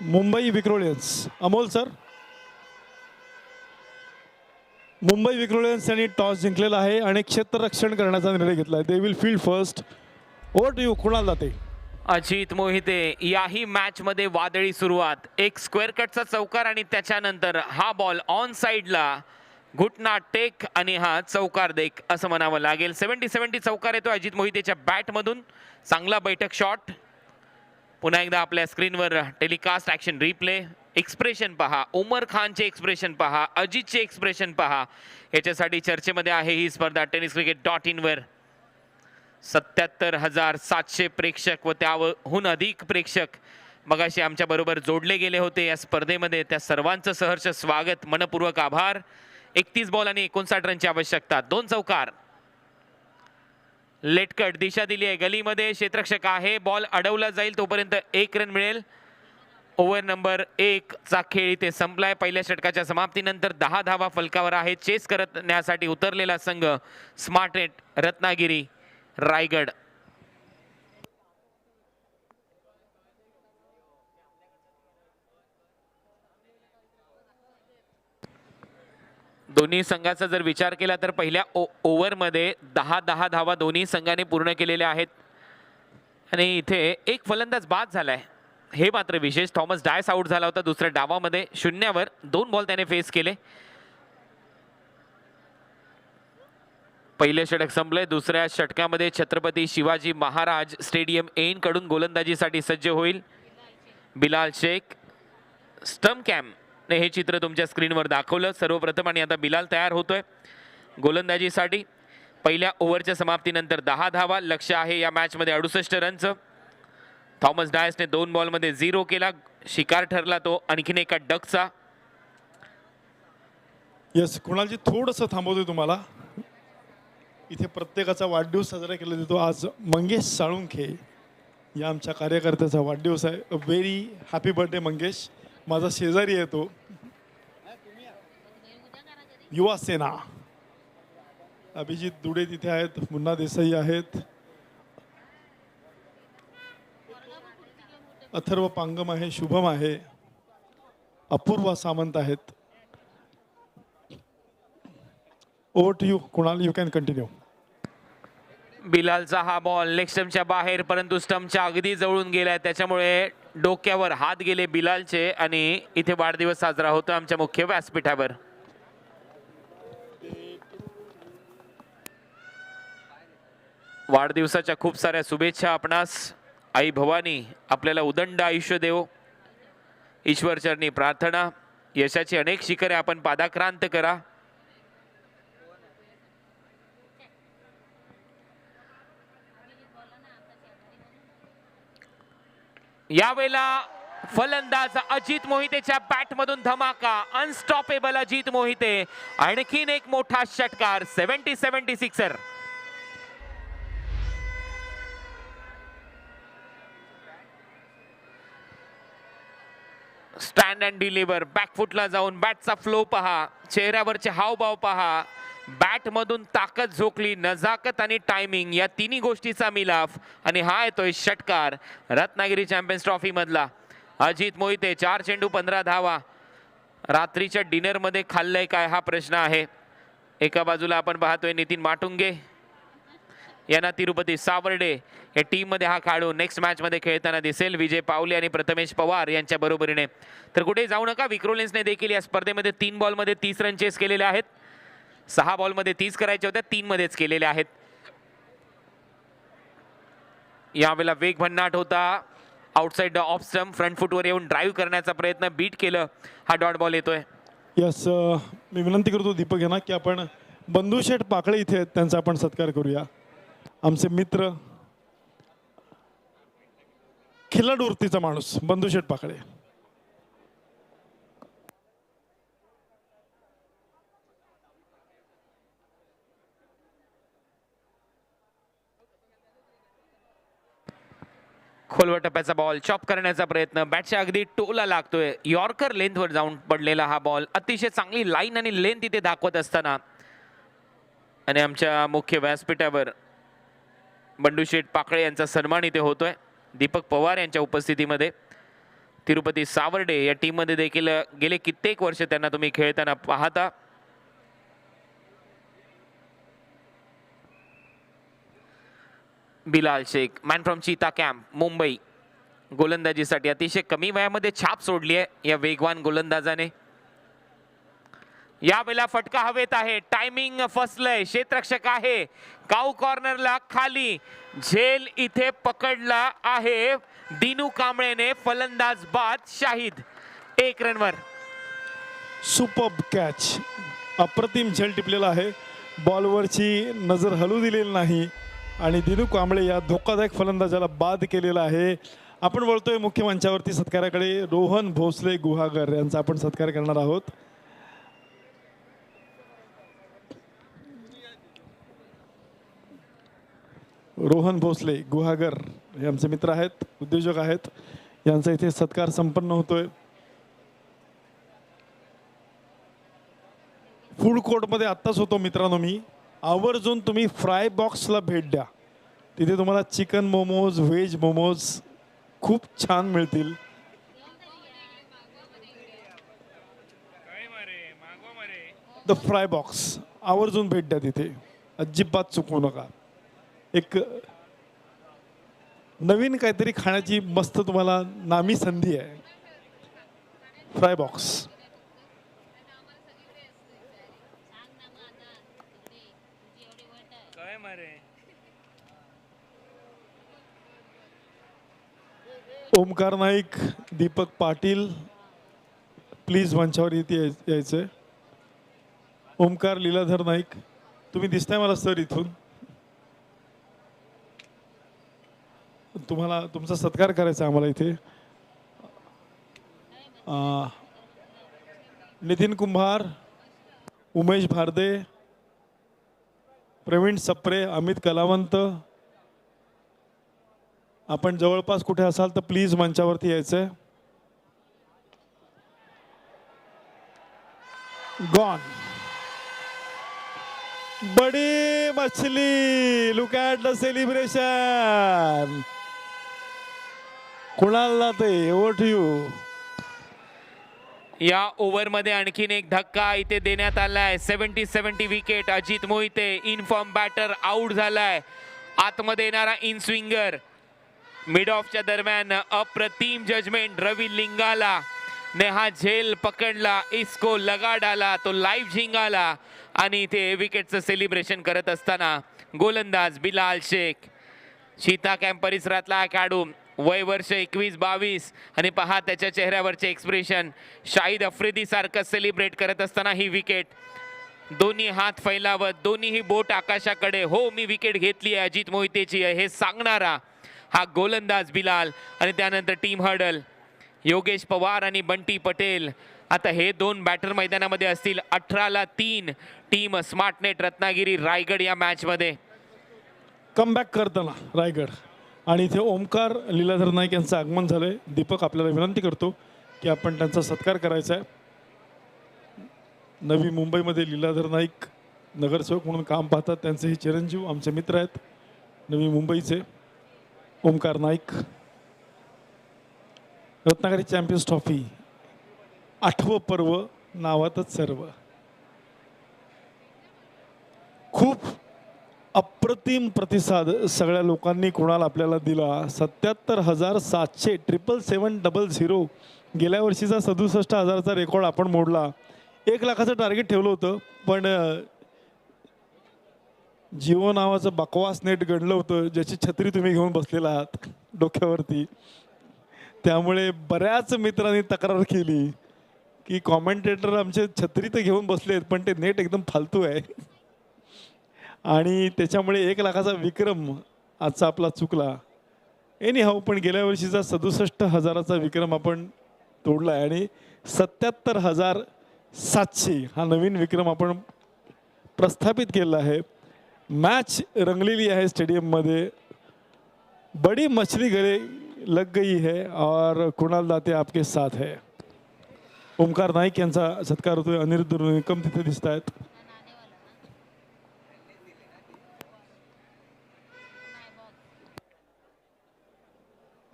मुंबई विक्रोलियन्स. अमोल सर, मुंबई विक्रोलियन्स यांनी टॉस जिंकलेला आहे आणि क्षेत्ररक्षण करण्याचा निर्णय घेतला. They will field first. Over to you Kunal Date.
Ajit Mohite याही मॅच मध्ये वादळी सुरुवात. एक स्क्वेअर कटचा चौकार आणि त्याच्यानंतर हा बॉल ऑन साइडला घुटना टेक आणि हा चौकार देख असं म्हणावं लागेल. 70-70 चौकार येतो अजित मोहितेच्या बॅटमधून. चांगला बैठक शॉट. पुन्हा एकदा आपल्या स्क्रीनवर टेलिकास्ट ॲक्शन रिप्ले. एक्सप्रेशन पहा, उमर खानचे एक्सप्रेशन पहा, अजितचे एक्सप्रेशन पहा. याच्यासाठी चर्चेमध्ये आहे ही स्पर्धा tenniscricket.in वर. 77,700 प्रेक्षक व त्याहून अधिक प्रेक्षक मगाशी आमच्या बरोबर जोडले गेले होते या स्पर्धेमध्ये. त्या सर्वांचं सहर्ष स्वागत, मनपूर्वक आभार. 31 बॉल आणि 59 रनची आवश्यकता. 2 चौकार. लेटकट दिशा दिली आहे गलीमध्ये. क्षेत्ररक्षक आहे, बॉल अडवला जाईल तोपर्यंत 1 रन मिळेल. ओव्हर नंबर 1 चा खेळ इथे संपलाय. पहिल्या षटकाच्या समाप्तीनंतर 10 धावा फलकावर आहे. चेस करण्यासाठी उतरलेला संघ स्मार्टनेट रत्नागिरी रायगड. दोन्ही संघाचा जर विचार केला तर पहिल्या ओव्हरमध्ये 10-10 धावा दोन्ही संघाने पूर्ण केलेल्या आहेत आणि इथे एक फलंदाज बाद झालाय. हे मात्र विशेष. थॉमस डायस आउट झाला होता दुसऱ्या डावामध्ये. 0 वर 2 बॉल त्याने फेस केले. पहिले षटक संपले. दुसऱ्या षटकामध्ये छत्रपती शिवाजी महाराज स्टेडियम एन कडून गोलंदाजीसाठी सज्ज होईल बिलाल शेख. स्टम्प कॅम ने हे चित्र तुमच्या स्क्रीनवर दाखवलं सर्वप्रथम आणि आता बिलाल तयार होतोय गोलंदाजीसाठी. पहिल्या ओव्हरच्या समाप्तीनंतर 10 धावा लक्ष आहे या मॅचमध्ये 68 रनचं. थॉमस डायसने 2 बॉलमध्ये 0 केला. शिकार ठरला तो आणखीन एका डकचा.
यस, कुणालजी थोडंसं थांबवतोय तुम्हाला. इथे प्रत्येकाचा वाढदिवस साजरा केला जातो. आज मंगेश साळुंखे या आमच्या कार्यकर्त्याचा वाढदिवस आहे. A very happy birthday Mangesh. माझा शेजारी आहे तो. युवा सेना अभिजित दुडे तिथे आहेत, मुन्ना देसाई आहेत, अथर्व पांगम आहे, शुभम आहे, अपूर्वा सामंत आहेत. Over to you Kunal, you can continue.
बिलालचा हा बॉल लेग स्टंपच्या बाहेर, परंतु स्टंपच्या अगदी जवळून गेलाय, त्याच्यामुळे डोक्यावर हात गेले बिलालचे आणि इथे वाढदिवस साजरा होतो आमच्या मुख्य व्यासपीठावर. वाढदिवसाच्या खूप साऱ्या शुभेच्छा आपणास. आई भवानी आपल्याला उदंड आयुष्य देवो. ईश्वरचरणी प्रार्थना, यशाची अनेक शिखरे आपण पादाक्रांत करा. यावेळेला फलंदाज अजित मोहितेच्या बॅटमधून धमाका. अनस्टॉपेबल अजित मोहिते, आणखीन एक मोठा षटकार. 70-76. स्टँड अँड डिलिव्हर, बॅकफुटला जाऊन बॅटचा फ्लो पहा, चेहऱ्यावरचे हावभाव पहा. बॅट मधून ताकद झोकली, नजाकत आणि टायमिंग या तिन्ही गोष्टीचा मिलाफ आणि हा येतोय षटकार रत्नागिरी चॅम्पियन्स ट्रॉफी मधला. अजित मोहिते 4 चेंडू 15 धावा. रात्रीच्या डिनर मध्ये खाल्लंय काय हा प्रश्न आहे. एका बाजूला आपण पाहतोय नितीन माटुंगे यांना तिरुपती सावर्डे या टीम मध्ये हा खेळाडू नेक्स्ट मॅच मध्ये खेळताना दिसेल. विजय पावले आणि प्रथमेश पवार यांच्या बरोबरीने. तर कुठे जाऊ नका, विक्रोलेन्सने देखील या स्पर्धेमध्ये 3 बॉलमध्ये 30 रन चेस केलेले आहेत. 6 बॉलमध्ये 30 करायचे होते, 3 मध्येच केलेले आहेत. यावेळेला वेग भन्नाट होता. Outside the off stump front फुटवर येऊन ड्राईव्ह करण्याचा प्रयत्न, बीट केलं. हा डॉट बॉल येतोय.
यस, मी विनंती करतो दीपक यांना की आपण बंधुशेठ पाकळे इथे आहेत, त्यांचा आपण सत्कार करूया. आमचे मित्र, खिलाडू वृत्तीचा माणूस बंधुशेठ पाकळे.
खोलवर टप्प्याचा बॉल चॉप करण्याचा प्रयत्न, बॅटच्या अगदी टोला लागतोय. यॉर्कर लेंथवर जाऊन पडलेला हा बॉल. अतिशय चांगली लाईन आणि लेंथ इथे दाखवत असताना आणि आमच्या मुख्य व्यासपीठावर बंडूशेठ पाकळे यांचा सन्मान इथे होतोय दीपक पवार यांच्या उपस्थितीमध्ये. तिरुपती सावर्डे या टीम मध्ये देखील गेले कित्येक वर्ष त्यांना तुम्ही खेळताना पाहता. Bilal Shaikh, man from Cheetah camp, Mumbai, गोलंदाजीसाठी अतिशय कमी वयामध्ये छाप सोडली आहे या वेगवान गोलंदाजाने. यावेळेला फटका हवेत आहे, टायमिंग फसलंय, क्षेत्ररक्षक आहे, काऊ कॉर्नरला खाली, झेल इथे पकडला आहे दिनू कांबळेने. फलंदाज बाद, शाहिद 1 रनवर.
सुपर्ब कॅच, अप्रतिम झेल टिपलेला आहे. बॉलवरची नजर हलू दिलेली नाही आणि दिनू कांबळे या धोकादायक फलंदाजाला बाद केलेला आहे. आपण बोलतोय मुख्य मंचावरती सत्काराकडे. रोहन भोसले गुहागर यांचा आपण सत्कार करणार आहोत. रोहन भोसले गुहागर हे आमचे मित्र आहेत, उद्योजक आहेत. यांचा इथे सत्कार संपन्न होतोय. फूड कोर्टमध्ये आत्ताच होतो मित्रांनो मी. आवर्जून तुम्ही फ्राय बॉक्सला भेट द्या. तिथे तुम्हाला चिकन मोमोज, व्हेज मोमोज खूप छान मिळतील. द फ्राय बॉक्स आवर्जून भेट द्या तिथे, अजिबात चुकवू नका. एक नवीन काहीतरी खाण्याची मस्त तुम्हाला नामी संधी आहे. Fry box. Omkar Naik, Deepak Patil please मंचावर येते यायचंय. ओमकार लीलाधर नाईक, तुम्ही दिसताय मला सर इथून. तुम्हाला तुमचा सत्कार करायचा आम्हाला इथे. नितीन कुंभार, उमेश भारदे, प्रवीण सप्रे, अमित कलावंत, आपण जवळपास कुठे असाल तर प्लीज मंचावरती यायचंय. गॉन. बडी मछली, लुक ॲट द सेलिब्रेशन. कुणाला ते ओव्हर टू यू.
या ओव्हरमध्ये आणखीन एक धक्का इथे देण्यात आलाय. 70 wicket. Ajit Mohite in form batter out झालाय. आतमध्ये येणारा इन स्विंगर मिड ऑफच्या दरम्यान अप्रतिम जजमेंट. रवी लिंगाला ने हा झेल पकडला, इसको लगा डाला, तो लाईव्ह झिंगाला आणि इथे विकेटचं सेलिब्रेशन करत असताना गोलंदाज बिलाल शेख, शीता कॅम्प परिसरातला खेळाडू, वय वर्ष 21-22 आणि पहा त्याच्या चेहऱ्यावरचे एक्सप्रेशन. शाहिद आफ्रिदी सारखं सेलिब्रेट करत असताना ही विकेट. दोन्ही हात फैलावत, दोन्हीही बोट आकाशाकडे, हो मी विकेट घेतली आहे, अजित मोहितेची आहे हे सांगणारा हा गोलंदाज बिलाल. आणि त्यानंतर टीम हर्डल योगेश पवार आणि बंटी पटेल. आता हे दोन बॅटर मैदानामध्ये असतील. 18-3 टीम स्मार्टनेट रत्नागिरी रायगड या मॅचमध्ये.
कमबॅक करताना रायगड. आणि इथे ओमकार लीलाधर नाईक यांचं आगमन झालंय. दीपक आपल्याला विनंती करतो की आपण त्यांचा सत्कार करायचा आहे. नवी मुंबईमध्ये लीलाधर नाईक नगरसेवक म्हणून काम पाहतात. त्यांचे हे चिरंजीव आमचे मित्र आहेत नवी मुंबईचे, ओमकार नाईक. रत्नागिरी चॅम्पियन्स ट्रॉफी 8वं पर्व, नावातच सर्व. खूप अप्रतिम प्रतिसाद सगळ्या लोकांनी कुणाल आपल्याला दिला. 77,700 77700. गेल्या वर्षीचा 67,000चा रेकॉर्ड आपण मोडला. 1 लाखाचं टार्गेट ठेवलं होतं, पण जिओ नावाचं बकवास नेट गणलं होतं ज्याची छत्री तुम्ही घेऊन बसलेला आहात डोक्यावरती. त्यामुळे बऱ्याच मित्रांनी तक्रार केली की कॉमेंटेटर आमचे छत्री तर घेऊन बसलेत पण ते नेट एकदम फालतू आहे. आणि त्याच्यामुळे 1 लाखाचा विक्रम आजचा आपला चुकला. एनी हाऊ, पण गेल्या वर्षीचा 67,000चा विक्रम आपण तोडला आहे आणि 77,700 हा नवीन विक्रम आपण प्रस्थापित केला आहे. मॅच रंगलेली आहे स्टेडियममध्ये. बड़ी मछली गले लग गई है और कुणाल दाते आपके साथ है. ओमकार नाईक यांचा सत्कार होतोय. अनिरुद्ध निकम तिथे दिसत आहेत.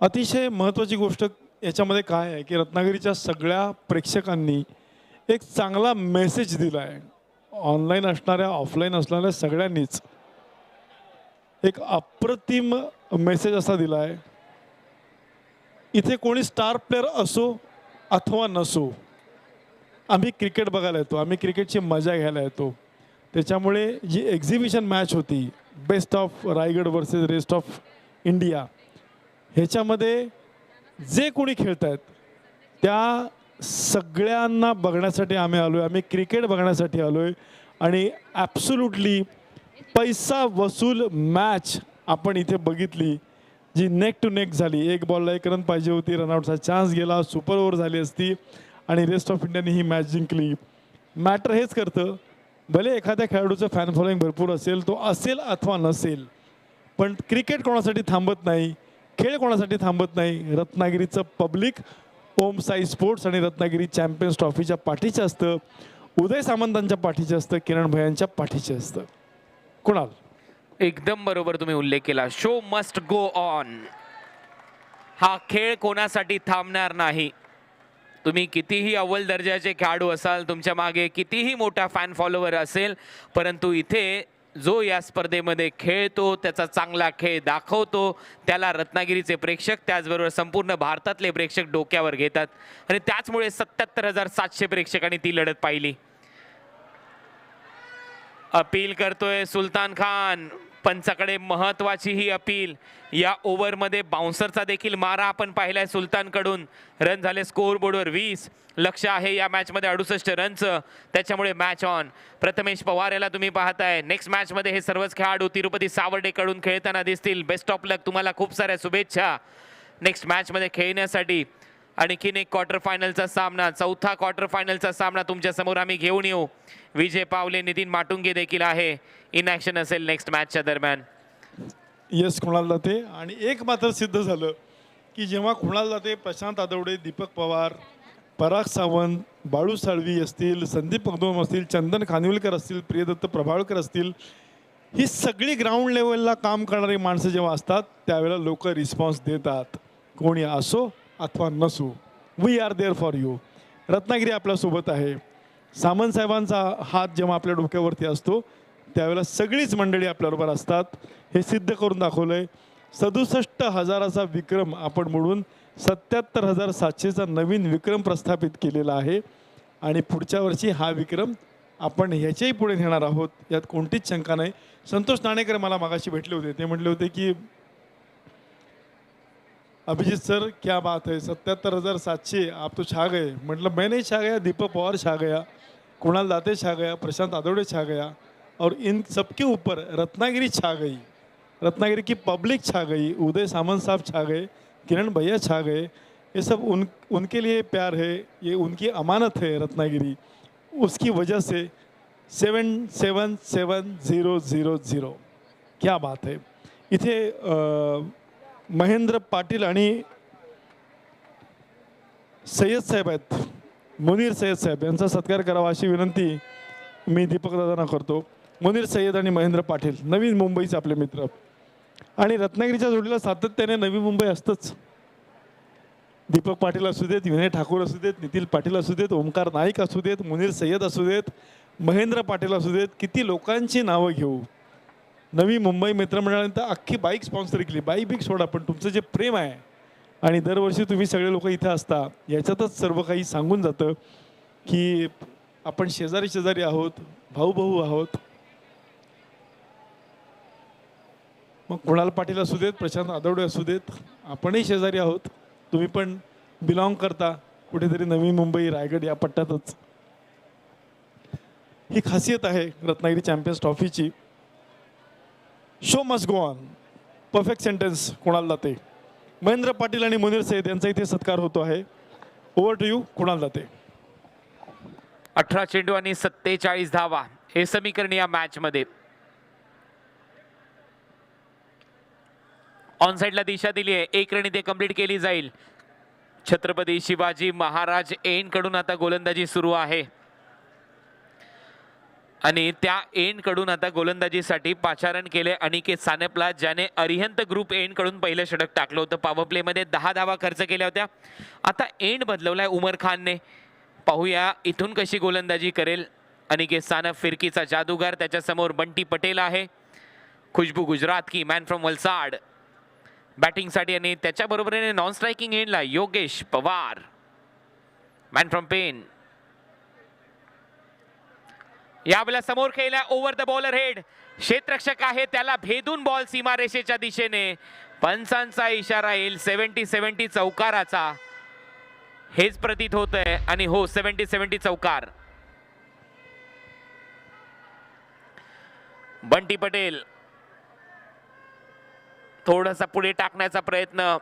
अतिशय महत्त्वाची गोष्ट याच्यामध्ये काय आहे की रत्नागिरीच्या सगळ्या प्रेक्षकांनी एक चांगला मेसेज दिला आहे. ऑनलाईन असणाऱ्या ऑफलाईन असणाऱ्या सगळ्यांनीच एक अप्रतिम मेसेज असा दिला आहे. इथे कोणी स्टार प्लेअर असो अथवा नसो, आम्ही क्रिकेट बघायला येतो, आम्ही क्रिकेटची मजा घ्यायला येतो. त्याच्यामुळे जी एक्झिबिशन मॅच होती best of Raigad versus rest of India, ह्याच्यामध्ये जे कोणी खेळत आहेत त्या सगळ्यांना बघण्यासाठी आम्ही आलो आहे. आम्ही क्रिकेट बघण्यासाठी आलो आहे आणि ॲब्सोल्युटली पैसा वसूल मॅच आपण इथे बघितली, जी नेक टू नेक झाली. 1 बॉलला 1 रन पाहिजे होती, रनआउटचा चान्स गेला, सुपर ओव्हर झाली असती आणि रेस्ट ऑफ इंडियाने ही मॅच जिंकली. मॅटर हेच करतं, भले एखाद्या खेळाडूचं फॅन फॉलोईंग भरपूर असेल, तो असेल अथवा नसेल, पण क्रिकेट कोणासाठी थांबत नाही, खेळ कोणासाठी थांबत नाही. रत्नागिरीचं पब्लिक ओम साई स्पोर्ट्स आणि रत्नागिरी चॅम्पियन्स ट्रॉफीच्या पाठीचे असतं, उदय सामंतांच्या पाठीचे असतं, किरण भैयांच्या पाठीचे असतं. कुणाल?
एकदम बरोबर तुम्ही उल्लेख केला. Show must go on. हा खेळ कोणासाठी थांबणार नाही. तुम्ही कितीही अव्वल दर्जाचे खेळाडू असाल, तुमच्या मागे कितीही मोठा फॅन फॉलोवर असेल, परंतु इथे जो या स्पर्धेमध्ये खेळतो, त्याचा चांगला खेळ दाखवतो, त्याला रत्नागिरीचे प्रेक्षक, त्याचबरोबर संपूर्ण भारतातले प्रेक्षक डोक्यावर घेतात. आणि त्याचमुळे 77,700 प्रेक्षकांनी ती लढत पाहिली. अपील करतोय सुलतान खान, पंचाकडे महत्वाची ही अपील. या ओव्हरमध्ये बाउन्सरचा देखील मारा आपण पाहिलाय सुलतानकडून. रन झाले स्कोअर बोर्डवर 20. लक्ष आहे या मॅचमध्ये 68 रनचं, त्याच्यामुळे मॅच ऑन. प्रथमेश पवार याला तुम्ही पाहताय. नेक्स्ट मॅचमध्ये हे सर्वच खेळाडू तिरुपती सावर्डेकडून खेळताना दिसतील. बेस्ट ऑफ लक, तुम्हाला खूप साऱ्या शुभेच्छा नेक्स्ट मॅचमध्ये खेळण्यासाठी. आणखीन एक क्वार्टर फायनलचा सामना, चौथा क्वार्टर फायनलचा सामना तुमच्या समोर आम्ही घेऊन येऊ. विजय पावले, नितीन माटुंगे देखील आहे. इन ॲक्शन असेल नेक्स्ट मॅचच्या दरम्यान.
यस कुणाल दाते. आणि एक मात्र सिद्ध झालं की जेव्हा कुणाल दाते, प्रशांत आदवडे, दीपक पवार, पराग सावंत, बाळू साळवी असतील, संदीप पगदोम असतील, चंदन खानविलकर असतील, प्रियदत्त प्रभावळकर असतील, ही सगळी ग्राउंड लेवलला काम करणारी माणसं जेव्हा असतात त्यावेळेला लोक रिस्पॉन्स देतात. कोणी असो अथवा नसो, we are there for you. Ratnagiri आपल्यासोबत आहे. सामंत साहेबांचा हात जेव्हा आपल्या डोक्यावरती असतो त्यावेळेला सगळीच मंडळी आपल्याबरोबर असतात. हे सिद्ध करून दाखवलं आहे. 67,000चा विक्रम आपण मोडून 77,700चा नवीन विक्रम प्रस्थापित केलेला आहे. आणि पुढच्या वर्षी हा विक्रम आपण ह्याच्याही पुढे नेणार आहोत, यात कोणतीच शंका नाही. संतोष नाणेकर मला मागाशी भेटले होते. ते म्हटले होते की अभिजीत सर क्या बात है, 77,700 आप तो छा गए. म्हटलं मैं नहीं छा गया, दीपक पवार छा गया, कुणाल दाते छा गया, प्रशांत आदवड़े छा गया, और इन सबके ऊपर रत्नागिरी छा गई. रत्नागिरी की पब्लिक छा गई. उदय सामंत साहब छा गए, किरण भैया छा गए. ये सब उनके लिए प्यार है, ये उनकी अमानत है रत्नागिरी. उसकी वजह से 777000. क्या बात है. इथे महेंद्र पाटील आणि सय्यद साहेब आहेत, मुनीर सय्यद साहेब, यांचा सत्कार करावा अशी विनंती मी दीपक दादांना करतो. मुनीर सय्यद आणि महेंद्र पाटील नवी मुंबईचे आपले मित्र. आणि रत्नागिरीच्या जोडीला सातत्याने नवी मुंबई असतंच. दीपक पाटील असू देत, विनय ठाकूर असू देत, नितीन पाटील असू देत, ओमकार नाईक असू देत, मुनीर सय्यद असू देत, महेंद्र पाटील असू देत. किती लोकांची नावं घेऊ. नवी मुंबई मित्रमंडळानंतर अख्खी बाईक स्पॉन्सर केली. बाईक बिक सोडा, पण तुमचं जे प्रेम आहे आणि दरवर्षी तुम्ही सगळे लोक इथं असता, याच्यातच सर्व काही सांगून जातं की आपण शेजारी शेजारी आहोत, भाऊ भाऊ आहोत. मग कुणाल पाटील असू देत, प्रशांत आदवडे असू देत, आपणही शेजारी आहोत. तुम्ही पण बिलॉंग करता कुठेतरी नवी मुंबई, रायगड या पट्ट्यातच. ही खासियत आहे रत्नागिरी चॅम्पियन्स ट्रॉफीची. Show must go on. Perfect sentence Kunal Date. Mahendra Patil आणि मुनीर सय्यद यांचा इथे सत्कार होतो आहे. Over to you Kunal Date.
18 चेंडू आणि 47 धावा हे समीकरण या मॅच मध्ये. ऑन साइडला दिशा दिली आहे. 1 रन इथे कंप्लीट केली जाईल. छत्रपती शिवाजी महाराज एंड कडून आता गोलंदाजी सुरू आहे आणि त्या एंड कडून आता गोलंदाजीसाठी पाचारण केले अनिकेत सानेपला, ज्याने अरिहंत ग्रुप एंड कडून पहिलं षटक टाकलं होतं. पॉवर प्ले मध्ये 10 धावा खर्च केल्या होत्या. आता एंड बदलवलाय उमर खानने. पाहूया इथून कशी गोलंदाजी करेल अनिकेत सानप. फिरकीचा जादूगार, त्याच्या समोर बंटी पटेल आहे. खुशबू गुजरात की मॅन फ्रॉम वलसाड बॅटिंग साठी. आणि त्याच्या बरोबरीने नॉन स्ट्रायकिंग एंडला योगेश पवार मॅन फ्रॉम पेन. यावेळेला समोर खेळला ओव्हर द बॉलर हेड. क्षेत्ररक्षक आहे, त्याला भेदून बॉल सीमारेषेच्या दिशेने. पंचांचा इशारा येईल 70-70 चौकाराचा. हेच प्रतीत होत आहे. आणि हो, 70-70 चौकार. बंटी पटेल थोडासा पुढे टाकण्याचा प्रयत्न.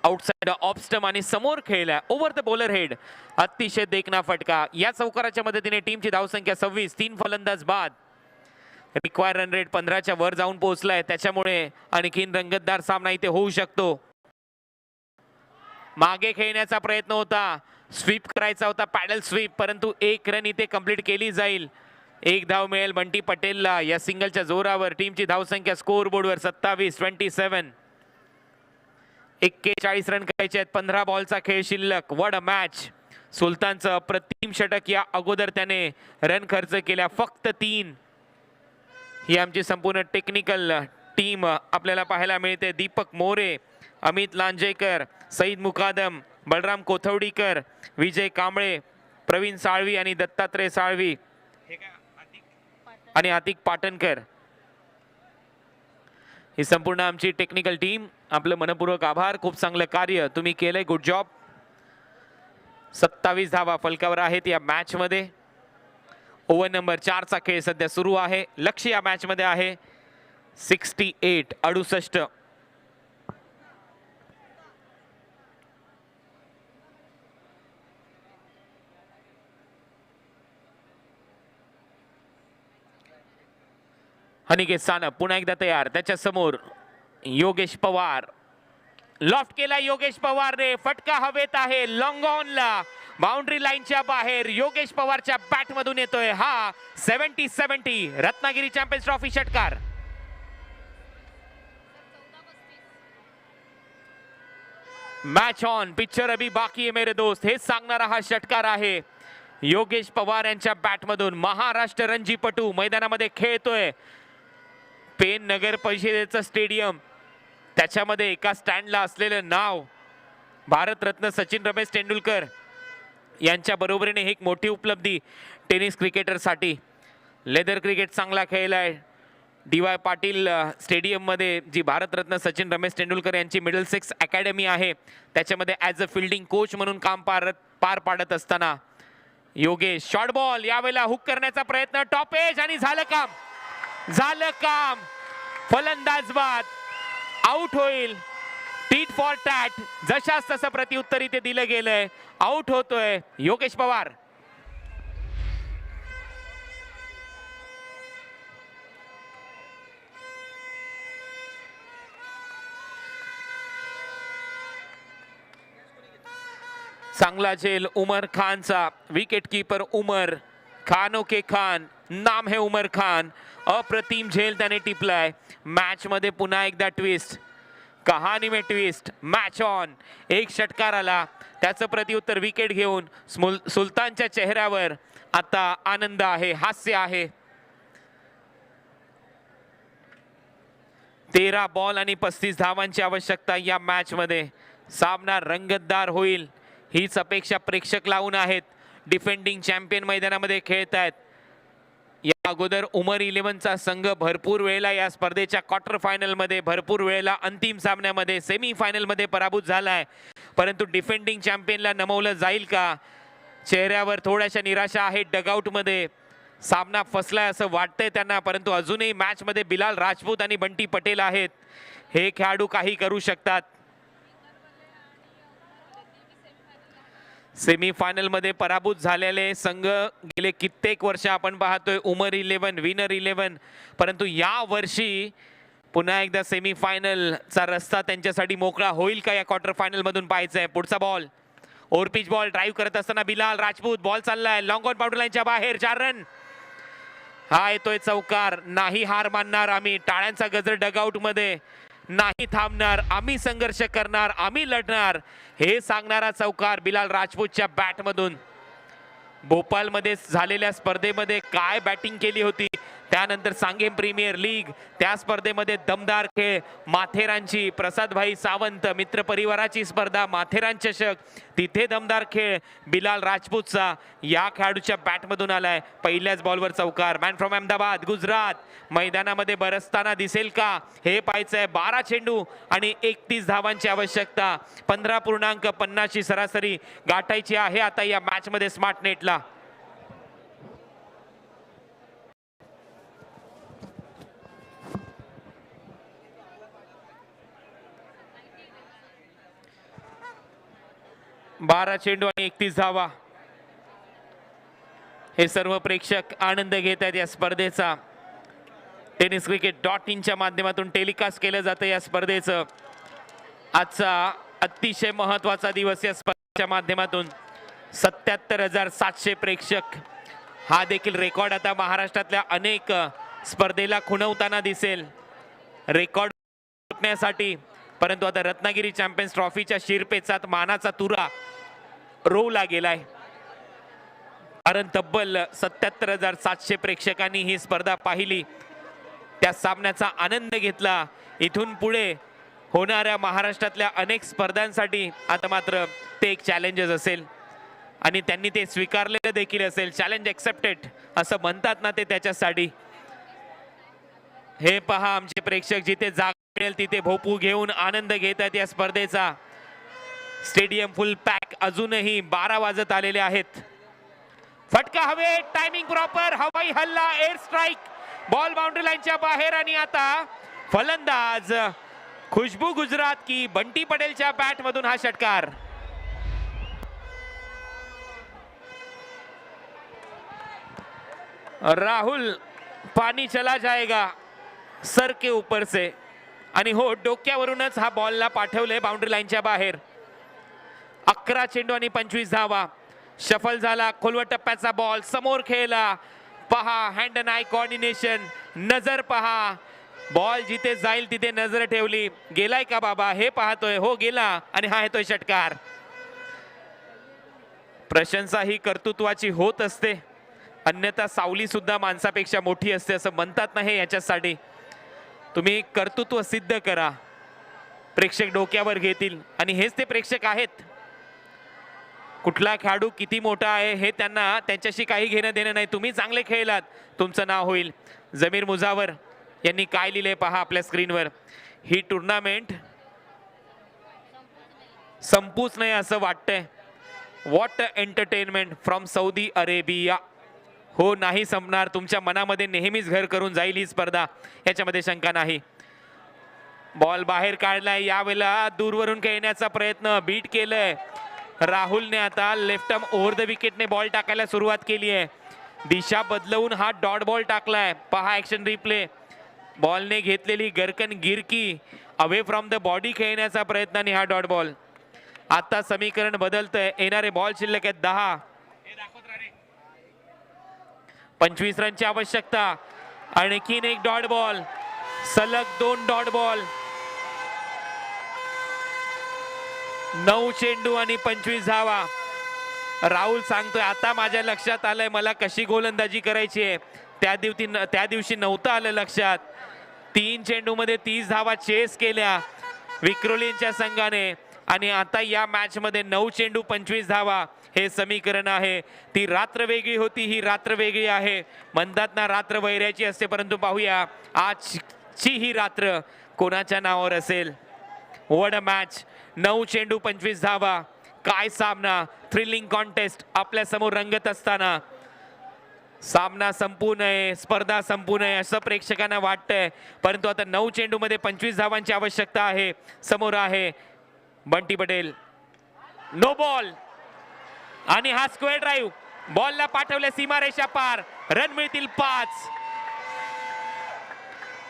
आउटसाइड ऑफ स्टंप आणि समोर खेळला ओव्हर द बॉलर हेड. अतिशय देखना फटका. या चौकाराच्या मदतीने टीमची धावसंख्या 26. 3 फलंदाज बाद. रिक्वायर रन रेट 15च्या वर जाऊन पोहोचलाय. त्याच्यामुळे आणखीन रंगतदार सामना इथे होऊ शकतो. मागे खेळण्याचा प्रयत्न होता, स्वीप करायचा होता, पॅडल स्वीप, परंतु 1 रन इथे कंप्लीट केली जाईल. 1 धाव मिळेल बंटी पटेलला. या सिंगलच्या जोरावर टीमची धावसंख्या स्कोअर बोर्डवर 27-27. 41 रन करायचे आहेत. 15 बॉलचा खेळ शिल्लक. What a match. सुलतानचं अप्रतिम षटक. या अगोदर त्याने रन खर्च केल्या फक्त 3. ही आमची संपूर्ण टेक्निकल टीम आपल्याला पाहायला मिळते. दीपक मोरे, अमित लांजेकर, सईद मुकादम, बलराम कोथवडीकर, विजय कांबळे, प्रवीण साळवी आणि दत्तात्रय साळवी आणि आतिक पाटणकर. ही संपूर्ण आमची टेक्निकल टीम, आपलं मनपूर्वक आभार. खूप चांगलं कार्य तुम्ही केलंय, गुड जॉब. 27 धावा फलकावर आहेत या मॅच मध्ये. ओव्हर नंबर 4 चा खेळ सध्या सुरू आहे. लक्ष्य या मॅच मध्ये आहे 68. अनिकेत सानप पुन्हा एकदा तयार. त्याच्या समोर योगेश पवार. लॉफ्ट केला योगेश पवारने, फटका हवेत आहे, लॉंग ऑनला बाउंड्री लाईनच्या बाहेर योगेश पवारच्या बॅट मधून येतोय हा 70 रत्नागिरी चॅम्पियन्स ट्रॉफी षटकार. मॅच ऑन, पिक्चर अभी बाकी है मेरे दोस्त, हे सांगणारा हा षटकार आहे. योगेश पवार यांच्या बॅट मधून महाराष्ट्र रणजीपटू मैदानामध्ये खेळतोय. पेन नगर परिषदेचं स्टेडियम, त्याच्यामध्ये एका स्टँडला असलेलं नाव भारतरत्न सचिन रमेश तेंडुलकर यांच्या बरोबरीने एक मोठी उपलब्धी टेनिस क्रिकेटरसाठी. लेदर क्रिकेट चांगला खेळलाय. DY पाटील स्टेडियम मध्ये जी भारतरत्न सचिन रमेश तेंडुलकर यांची मिडलसेक्स अकॅडमी आहे, त्याच्यामध्ये ॲज अ फील्डिंग कोच म्हणून काम पार पाडत असताना योगेश शॉर्ट बॉल, यावेळेला हुक करण्याचा प्रयत्न, टॉप एज आणि झालं काम. फलंदाज बाद, आउट होईल. टीट फॉर टॅट, जशास तसं प्रत्युत्तर इथे दिलं गेलंय. आउट होतोय योगेश पवार. चांगला झेल उमर खानचा. विकेट कीपर उमर, खानों के खान नाम है उमर खान. अप्रतिम झेल त्याने टिपलाय. मॅच मध्ये पुन्हा एकदा ट्विस्ट, कहाणी में ट्विस्ट. मॅच ऑन, एक षटकार आला, त्याचं प्रत्युत्तर विकेट घेऊन सुलतानच्या चेहऱ्यावर आता आनंद आहे, हास्य आहे. 13 बॉल आणि 35 धावांची आवश्यकता या मॅच मध्ये. सामना रंगतदार होईल हीच अपेक्षा प्रेक्षक लावून आहेत. डिफेंडिंग चॅम्पियन मैदानामध्ये खेळत आहेत. या अगोदर उमर 11चा संघ भरपूर वेळेला या स्पर्धेच्या क्वार्टर फायनल मध्ये, भरपूर वेळेला अंतिम सामन्यामध्ये, सेमी फायनल मध्ये पराभूत झालाय. परंतु डिफेंडिंग चॅम्पियनला नमवलं जाईल का? चेहऱ्यावर थोड्याशा निराशा आहेत. डगआउट मध्ये सामना फसलाय असं वाटतंय त्यांना, परंतु अजूनही मॅच मध्ये बिलाल राजपूत आणि बंटी पटेल आहेत. हे खेळाडू काही करू शकतात. सेमी फायनल मध्ये पराभूत झालेले संघ गेले कित्येक वर्ष आपण पाहतोय उमर 11, विनर 11, परंतु या वर्षी पुन्हा एकदा सेमी फायनलचा रस्ता त्यांच्यासाठी मोकळा होईल का या क्वार्टर फायनल मधून पाहायचंय. पुढचा बॉल, ओव्हरपिच बॉल, ड्राईव्ह करत असताना बिलाल राजपूत, बॉल चाललाय लॉंग ऑन बाउंड्री लाईनच्या बाहेर, 4 रन. हा येतोय चौकार. नाही हार मानणार आम्ही, टाळ्यांचा गजर डगआउट मध्ये. नाही थांबणार, आम्ही संघर्ष करणार, आम्ही लढणार, हे सांगणारा चौकार बिलाल राजपूतच्या बॅट मधून. भोपाल मध्ये झालेल्या स्पर्धेमध्ये काय बॅटिंग केली होती, त्यानंतर सांगेम प्रीमियर लीग, त्या स्पर्धेमध्ये दमदार खेळ. माथेरानची, प्रसादभाई सावंत मित्र परिवाराची स्पर्धा, माथेरान चषक, तिथे दमदार खेळ बिलाल राजपूतचा. या खेळाडूच्या बॅट मधून आलाय. पहिल्याच बॉलवर चौकार. मॅन फ्रॉम अहमदाबाद, गुजरात मैदानामध्ये बरसताना दिसेल का हे पाहायचंय. 12 चेंडू आणि 31 धावांची आवश्यकता. 15.50 ची सरासरी गाठायची आहे आता या मॅच मध्ये स्मार्ट नेटला. बारा चेंडू आणि 31 धावा. हे सर्व प्रेक्षक आनंद घेत आहेत या स्पर्धेचा. टेनिस क्रिकेट .in च्या माध्यमातून टेलिकास्ट केलं जातं या स्पर्धेचं. आजचा अतिशय महत्त्वाचा दिवस या स्पर्धेच्या माध्यमातून. 77,700 प्रेक्षक, हा देखील रेकॉर्ड आता महाराष्ट्रातल्या अनेक स्पर्धेला खुणवताना दिसेल. रेकॉर्ड साठी, परंतु आता रत्नागिरी चॅम्पियन्स ट्रॉफीच्या शिरपेचात मानाचा तुरा रोवला गेलाय. कारण तब्बल 77,700 प्रेक्षकांनी ही स्पर्धा पाहिली, त्या सामन्याचा आनंद घेतला. इथून पुढे होणाऱ्या महाराष्ट्रातल्या अनेक स्पर्धांसाठी आता मात्र ते एक चॅलेंजेस असेल आणि त्यांनी ते स्वीकारलेलं देखील असेल. चॅलेंज एक्सेप्टेड असं म्हणतात ना ते त्याच्यासाठी. हे पहा आमचे प्रेक्षक जिथे जागा मिळेल तिथे भोपू घेऊन आनंद घेतात या स्पर्धेचा. स्टेडियम फुल पॅक. अजूनही 12 वाजत आलेले आहेत. फटका हवे, टायमिंग प्रॉपर, हवाई हल्ला, एअर स्ट्राइक, बॉल बाउंड्री लाईनच्या बाहेर. आणि आता फलंदाज खुशबू गुजरात की बंटी पटेलच्या बॅट मधून हा षटकार. राहुल पानी चला जाएगा सर के ऊपर से. आणि हो, डोक्यावरूनच हा बॉलला पाठवले बाउंड्री लाईनच्या बाहेर. 11 चेंडू आणि 25 धावा. शफल झाला खोलवट टप्प्याचा बॉल, समोर खेळला. पहा हँड अँड आय कोऑर्डिनेशन, नजर पहा. बॉल जिथे जाईल तिथे नजर ठेवली. गेलाय का बाबा हे पाहतोय. हो गेला. आणि हा येतोय षटकार. प्रशंसा ही कर्तृत्वाची होत असते, अन्यथा सावली सुद्धा माणसापेक्षा मोठी असते असं म्हणतात ना. हे याच्यासाठी तुम्ही कर्तृत्व सिद्ध करा, प्रेक्षक डोक्यावर घेतील. आणि हेच ते प्रेक्षक आहेत. कुठला खेळाडू किती मोठा आहे हे त्यांना त्यांच्याशी काही घेणं देणं नाही. तुम्ही चांगले खेळलात तुमचं नाव होईल. जमीर मुजावर यांनी काय लिहिले पहा आपल्या स्क्रीनवर. ही टुर्नामेंट संपूच नाही असं वाटतंय. What entertainment from Saudi Arabia. हो, नाही संपणार. तुमच्या मनामध्ये नेहमीच घर करून जाईल ही स्पर्धा, याच्यामध्ये शंका नाही. बॉल बाहेर काढलाय. यावेळेला दूरवरून खेळण्याचा प्रयत्न, बीट केलंय राहुलने. आता लेफ्ट आर्म ओव्हर द विकेटने बॉल टाकायला सुरुवात केली आहे. दिशा बदलवून हा डॉट बॉल टाकलाय. पहा ऍक्शन रिप्ले. बॉलने घेतलेली गरकन गिरकी अवे फ्रॉम द बॉडी खेळण्याचा प्रयत्न आणि हा डॉट बॉल. आता समीकरण बदलतंय. येणारे बॉल शिल्लक आहेत 10. 25 रनची आवश्यकता. आणखीन एक डॉट बॉल, सलग 2 डॉट बॉल. 9 चेंडू आणि 25 धावा. राहुल सांगतोय आता माझ्या लक्षात आलंय मला कशी गोलंदाजी करायची आहे. त्या दिवशी नव्हतं आलं लक्षात. 3 चेंडू मध्ये 30 धावा चेस केल्या विक्रोलींच्या संघाने. आणि आता या मॅच मध्ये 9 चेंडू 25 धावा. हे समीकरण आहे. ती रात्र वेगळी होती, ही रात्र वेगळी आहे. म्हणतात ना रात्र वैऱ्याची असते, परंतु पाहूया आजची ही रात्र कोणाच्या नावावर असेल. What a match. 9 चेंडू 25 धावा. काय सामना, थ्रिलिंग कॉन्टेस्ट आपल्या समोर रंगत असताना. सामना संपू नये, स्पर्धा संपू नये असं प्रेक्षकांना वाटतंय, परंतु आता 9 चेंडू मध्ये 25 धावांची आवश्यकता आहे. समोर आहे बंटी पटेल. No ball. आणि हा स्क्वेअर ड्राईव्ह. बॉलला पाठवले सीमारेषा पार. रन मिळतील 5.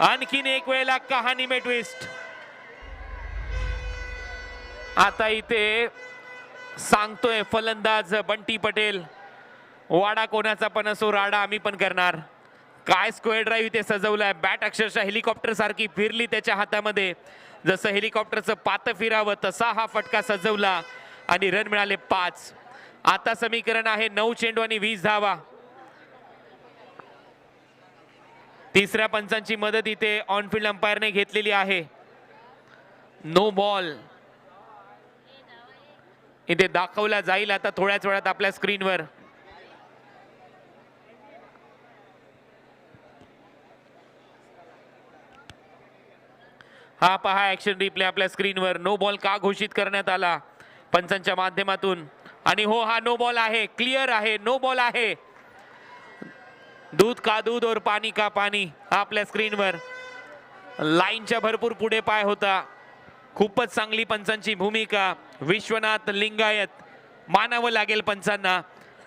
आणखीन एक वेळेला कहाणी में ट्विस्ट. आता इथे सांगतोय फलंदाज बंटी पटेल, वाडा कोणाचा पण असो, राडा आम्ही पण करणार. काय स्क्वेअर ड्राईव्ह इथे सजवलाय. बॅट अक्षरशः हेलिकॉप्टर सारखी फिरली त्याच्या हातामध्ये. जसं हेलिकॉप्टरचं पातं फिरावं तसा हा फटका सजवला आणि रन मिळाले 5. आता समीकरण आहे 9 चेंडू आणि 20 धावा. तिसऱ्या पंचांची मदत इथे ऑनफिल्ड अंपायरने घेतलेली आहे. नो बॉल इथे दाखवला जाईल आता थोड्याच वेळात आपल्या स्क्रीनवर. हा पहा ऍक्शन रिप्ले आपल्या स्क्रीनवर. नो बॉल का घोषित करण्यात आला पंचांच्या माध्यमातून. आणि हो, हा नो बॉल आहे. क्लिअर आहे, नो बॉल आहे. दूध का दूध और पाणी का पाणी आपल्या स्क्रीनवर. लाईनच्या भरपूर पुढे पाय होता. खूपच चांगली पंचांची भूमिका. विश्वनाथ लिंगायत मानावं लागेल पंचांना.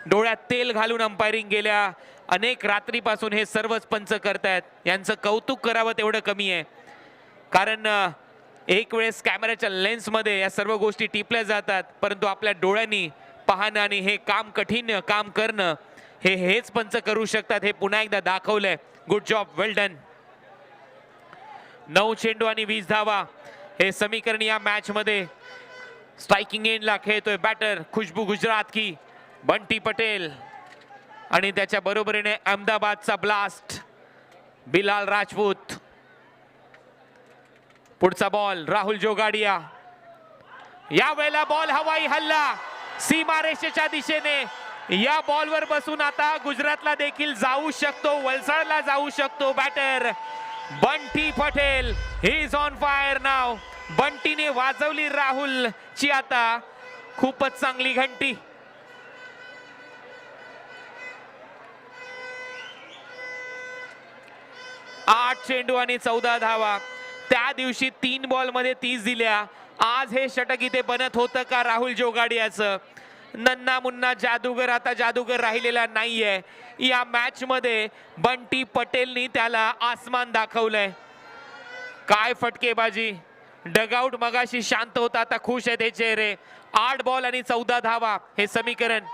डोळ्यात तेल घालून अंपायरिंग गेल्या अनेक रात्रीपासून हे सर्वच पंच करतायत. यांचं कौतुक करावं तेवढं कमी आहे. कारण एक वेळेस कॅमेऱ्याच्या लेन्समध्ये या सर्व गोष्टी टिपल्या जातात, परंतु आपल्या डोळ्यांनी पाहणं आणि हे काम कठीण काम करणं हेच पंच करू शकतात. हे पुन्हा एकदा दाखवलंय. गुड जॉब, वेल डन. 9 चेंडू आणि 20 धावा हे समीकरण या मॅच मध्ये. स्ट्रायकिंग एंडला खेळतोय बॅटर खुशबू गुजरात की बंटी पटेल. आणि त्याच्या बरोबरीने अहमदाबादचा ब्लास्ट बिलाल राजपूत. पुढचा बॉल राहुल जोगाडिया. या वेळेला बॉल हवाई हल्ला सीमारेषेच्या दिशेने. या बॉलवर बसून आता गुजरातला देखील जाऊ शकतो, वलसाडला जाऊ शकतो batter Bunty Patel is on fire now. बंटीने वाजवली राहुल ची आता खूपच चांगली घंटी. आठ चेंडू आणि 14 धावा. त्या दिवशी 3 बॉल मध्ये 30 दिल्या. आज हे षटक इथे बनत होतं का राहुल जोगाडियाचं? नन्ना मुन्ना जादूगर आता जादूगर राहिलेला नाहीये. या मॅच मध्ये बंटी पटेलनी त्याला आसमान दाखवलंय. काय फटकेबाजी. डगआउट मगाशी शांत होता, आता खुश आहेत हे चेहरे. 8 बॉल आणि 14 धावा हे समीकरण.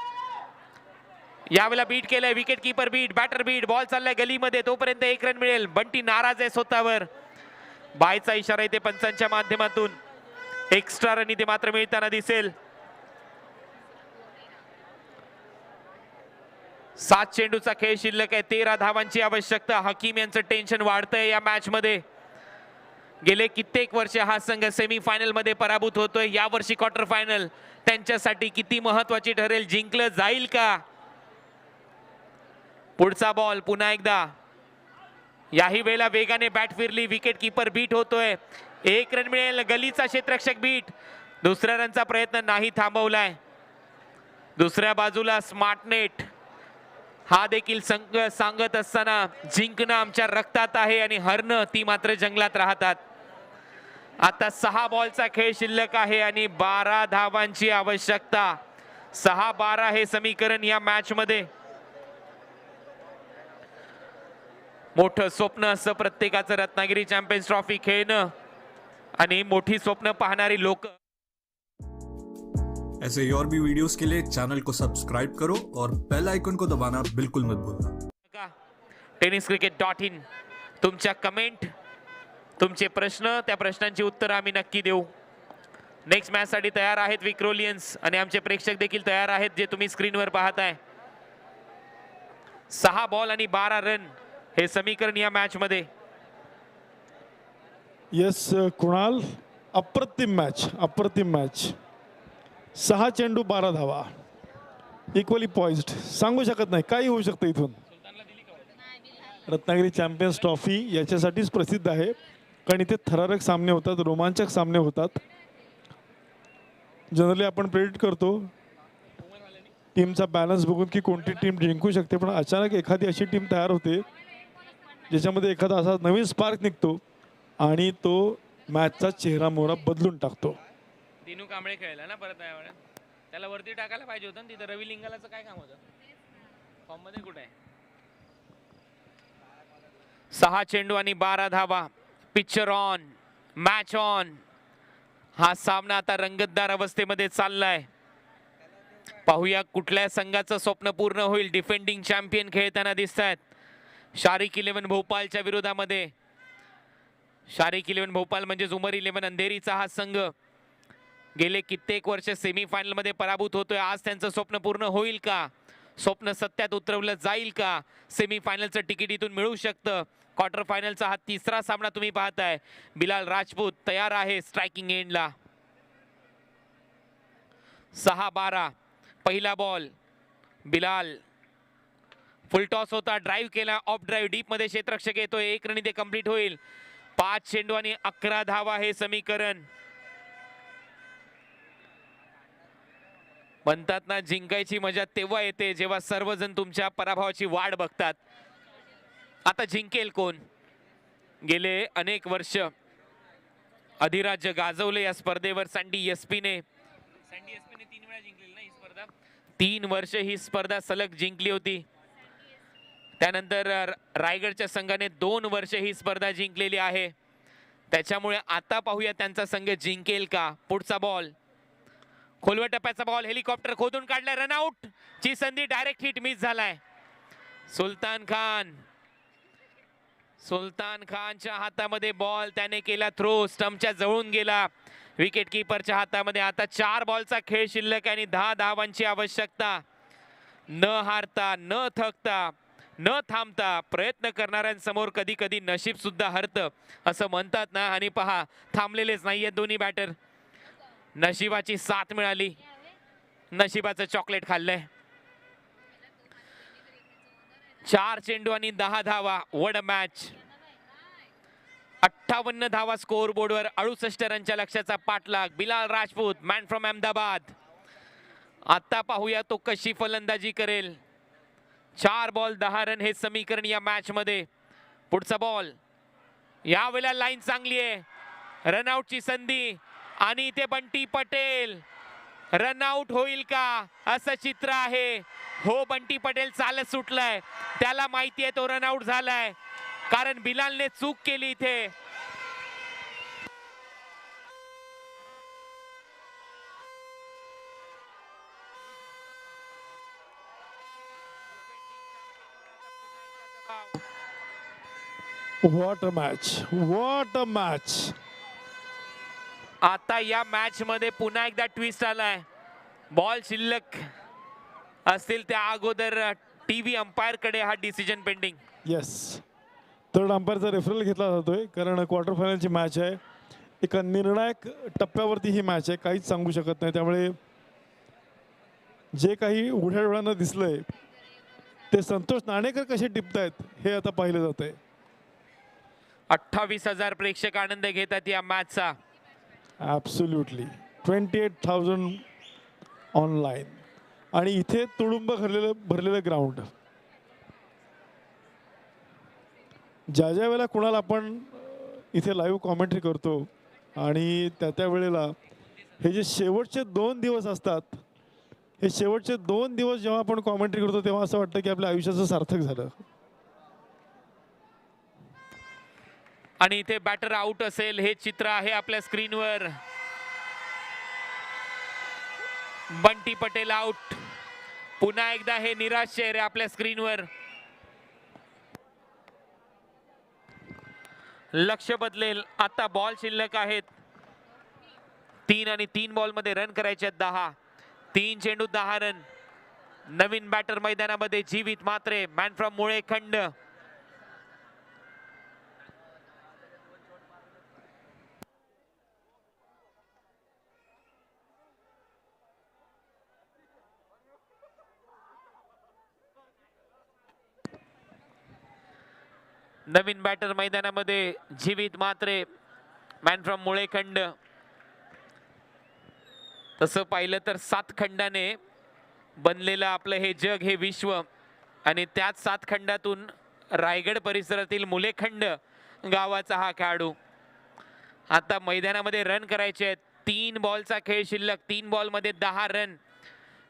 यावेळेला बीट केलंय, wicket keeper beat, batter beat, ball चाललाय गलीमध्ये, तोपर्यंत 1 रन मिळेल. बंटी नाराज आहे स्वतःवर. बायचा इशारा इथे पंचांच्या माध्यमातून. एक्स्ट्रा रन इथे मात्र मिळताना दिसेल. 7 चेंडूचा खेळ शिल्लक आहे. 13 धावांची आवश्यकता. हकीम यांचं टेन्शन वाढतंय या मॅच मध्ये. गेले कित्येक वर्ष हा संघ सेमी फायनल मध्ये पराभूत होतोय. या वर्षी क्वार्टर फायनल त्यांच्यासाठी किती महत्वाची ठरेल. जिंकलं जाईल का? पुढचा बॉल पुन्हा एकदा. याही वेळेला वेगाने बॅट फिरली. विकेट कीपर बीट होतोय. 1 रन मिळेल. गलीचा क्षेत्ररक्षक बीट. दुसऱ्या रनचा प्रयत्न नाही थांबवलाय. दुसऱ्या बाजूला स्मार्ट नेट. हा देखील संघ सांगत असताना जिंकणं आमच्या रक्तात आहे आणि हरणं ती मात्र जंगलात राहतात. आता 6 बॉलचा खेळ शिल्लक आहे आणि 12 धावांची आवश्यकता. 6-12 हे समीकरण या मॅच मध्ये. मोठं स्वप्न असं प्रत्येकाचं रत्नागिरी चॅम्पियन्स ट्रॉफी खेळणं आणि मोठी स्वप्न पाहणारी लोक.
ऐसे ही और भी वीडियोस के लिए चैनल को सब्सक्राइब करो और बेल आइकन को दबाना बिल्कुल मत भूलना.
tenniscricket.in तुमच्या कमेंट, तुमचे प्रश्न, त्या प्रश्नांची उत्तरं आम्ही नक्की देऊ. नेक्स्ट मॅच साठी तयार आहेत विक्रोलियन्स आणि आमचे प्रेक्षक देखील तयार आहेत, जे तुम्ही स्क्रीनवर पाहताय. 6 बॉल आणि 12 रन हे समीकरण या मॅच मध्ये.
येस कुणाल, अप्रतिम मॅच, अप्रतिम मॅच. 6 चेंडू 12 धावा, इक्वली पॉइज्ड. सांगू शकत नाही काही होऊ शकतं इथून. रत्नागिरी चॅम्पियन्स ट्रॉफी याच्यासाठीच प्रसिद्ध आहे, कारण इथे थरारक सामने होतात, रोमांचक सामने होतात. जनरली आपण प्रेडिक्ट करतो टीमचा बॅलन्स बघून की कोणती टीम जिंकू शकते, पण अचानक एखादी अशी टीम तयार होते ज्याच्यामध्ये एखादा असा नवीन स्पार्क निघतो आणि तो मॅचचा चेहरा मोहरा बदलून टाकतो.
दिनू कांबळे खेळला ना परत यावेळेला. त्याला वरती टाकायला पाहिजे होतं ना तिथं. रवी लिंगालाचं काय काम होतं? फॉर्म मध्ये कुठे आहे? 6 चेंडू आणि 12 धावा. Picture on, match on. हा सामना आता रंगतदार अवस्थेमध्ये चाललाय. पाहूया कुठल्या संघाचं स्वप्न पूर्ण होईल. डिफेंडिंग चॅम्पियन खेळताना दिसत आहेत. शारिक 11 भोपाळच्या विरोधामध्ये. शारिक 11 भोपाळ म्हणजेच उमर 11 अंधेरीचा हा संघ गेले कित्येक वर्ष सेमीफायनल मध्ये पराभूत होतोय. आज त्यांचं स्वप्न पूर्ण होईल का? स्वप्न सत्यात उतरवलं जाईल का? सेमीफायनलचं तिकीट इथून मिळू शकतं. क्वार्टर फायनलचा हा 3रा सामना तुम्ही पाहताय. बिलाल राजपूत तयार आहे स्ट्रायकिंग एंडला. 6-12 पहिला बॉल. बिलाल फुल टॉस होता, ड्राईव्ह केला, ऑफ ड्राईव्ह डीप मध्ये क्षेत्ररक्षक येतोय. 1 रन इथे कंप्लीट होईल. 5 चेंडू आणि 11 धावा हे समीकरण. म्हणतात ना जिंकायची मजा तेव्हा येते जेव्हा सर्वजण तुमच्या पराभवाची वाट बघतात. आता जिंकेल कोण? गेले अनेक वर्ष अधिराज्य गाजवले या स्पर्धेवर. सँडी एसपीने 3 वेळा जिंकलेली ना ही स्पर्धा. 3 वर्ष ही स्पर्धा सलग जिंकली होती. त्यानंतर रायगडच्या संघाने 2 वर्ष ही स्पर्धा जिंकलेली आहे. त्याच्यामुळे आता पाहूया त्यांचा संघ जिंकेल का. पुढचा बॉल, खोलवर टप्प्याचा बॉल, हेलिकॉप्टर खोदून काढलाय. रनआउट ची संधी, डायरेक्ट हिट मिस झालाय. सुलतान खानच्या हातामध्ये बॉल, त्याने केला थ्रो, स्टंपच्या जवळून गेला. विकेट कीपरच्या हातामध्ये. आता 4 बॉलचा खेळ शिल्लक आणि 10 धावांची आवश्यकता. न हारता, न थकता, न थांबता प्रयत्न करणाऱ्यांसमोर कधी कधी नशीब सुद्धा हरतं असं म्हणतात ना. आणि पहा थांबलेलेच नाहीये दोन्ही बॅटर. नशिबाची साथ मिळाली, नशिबाचं चॉकलेट खाल्लंय. 4 चेंडू आणि 10 धावा. वड मॅच. 58 धावा स्कोर बोर्डवर, 68 रनच्या लक्ष्याचा पाठलाग. Bilal Rajput man from Ahmedabad. आता पाहूया तो कशी फलंदाजी करेल. 4 बॉल 10 रन हे समीकरण या मॅच मध्ये. पुढचा बॉल, यावेळेला लाईन चांगली आहे, रनआउटची संधी आणि इथे बंटी पटेल रनआउट होईल का असं चित्र आहे. हो, बंटी पटेल चालत सुटलाय, त्याला माहिती आहे तो रनआउट झालाय कारण बिलालने चूक केली इथे.
What a match, what a match.
आता या मॅच मध्ये पुन्हा एकदा ट्विस्ट आलाय. बॉल शिल्लक असतील त्या अगोदर टीव्ही अंपायर कडे हा डिसिजन पेंडिंग.
येस, थर्ड अंपायरचा रेफरल घेतला जातोय कारण क्वार्टर फायनलची मॅच आहे. एका निर्णायक टप्प्यावरती ही मॅच आहे, काहीच सांगू शकत नाही. त्यामुळे जे काही उघड्या डोळ्यांना दिसलंय ते संतोष नाणेकर कसे टिपतायत हे आता पाहिलं जात आहे.
28,000 प्रेक्षक आनंद घेतात या मॅचचा.
ॲब्सोल्युटली 28,000 ऑनलाईन आणि इथे तुडुंब भरलेलं ग्राउंड. ज्या ज्या वेळेला कुणाला आपण इथे लाईव्ह कॉमेंट्री करतो आणि त्या वेळेला हे जे शेवटचे 2 दिवस असतात, हे शेवटचे 2 दिवस जेव्हा आपण कॉमेंट्री करतो तेव्हा असं वाटतं की आपल्या आयुष्याचं सार्थक झालं.
आणि इथे बॅटर आउट असेल हे चित्र आहे आपल्या स्क्रीनवर. बंटी पटेल आउट. पुन्हा एकदा हे निराश चेहरे आपल्या स्क्रीनवर. लक्ष बदलेल. आता बॉल शिल्लक आहेत 3 आणि 3 बॉल मध्ये रन करायचे आहेत 10. 3 चेंडू 10 रन. नवीन बॅटर मैदानामध्ये जीवित मात्रे मॅन फ्रॉम मुळे खंड. नवीन बॅटर मैदानामध्ये जीवित मात्रे मॅन फ्रॉम मुळेखंड. तसं पाहिलं तर 7 खंडाने बनलेलं आपलं हे जग, हे विश्व, आणि त्याच 7 खंडातून रायगड परिसरातील मुलेखंड गावाचा हा खेळाडू. आता मैदानामध्ये रन करायचे आहेत. 3 बॉलचा खेळ शिल्लक. 3 बॉलमध्ये 10 run.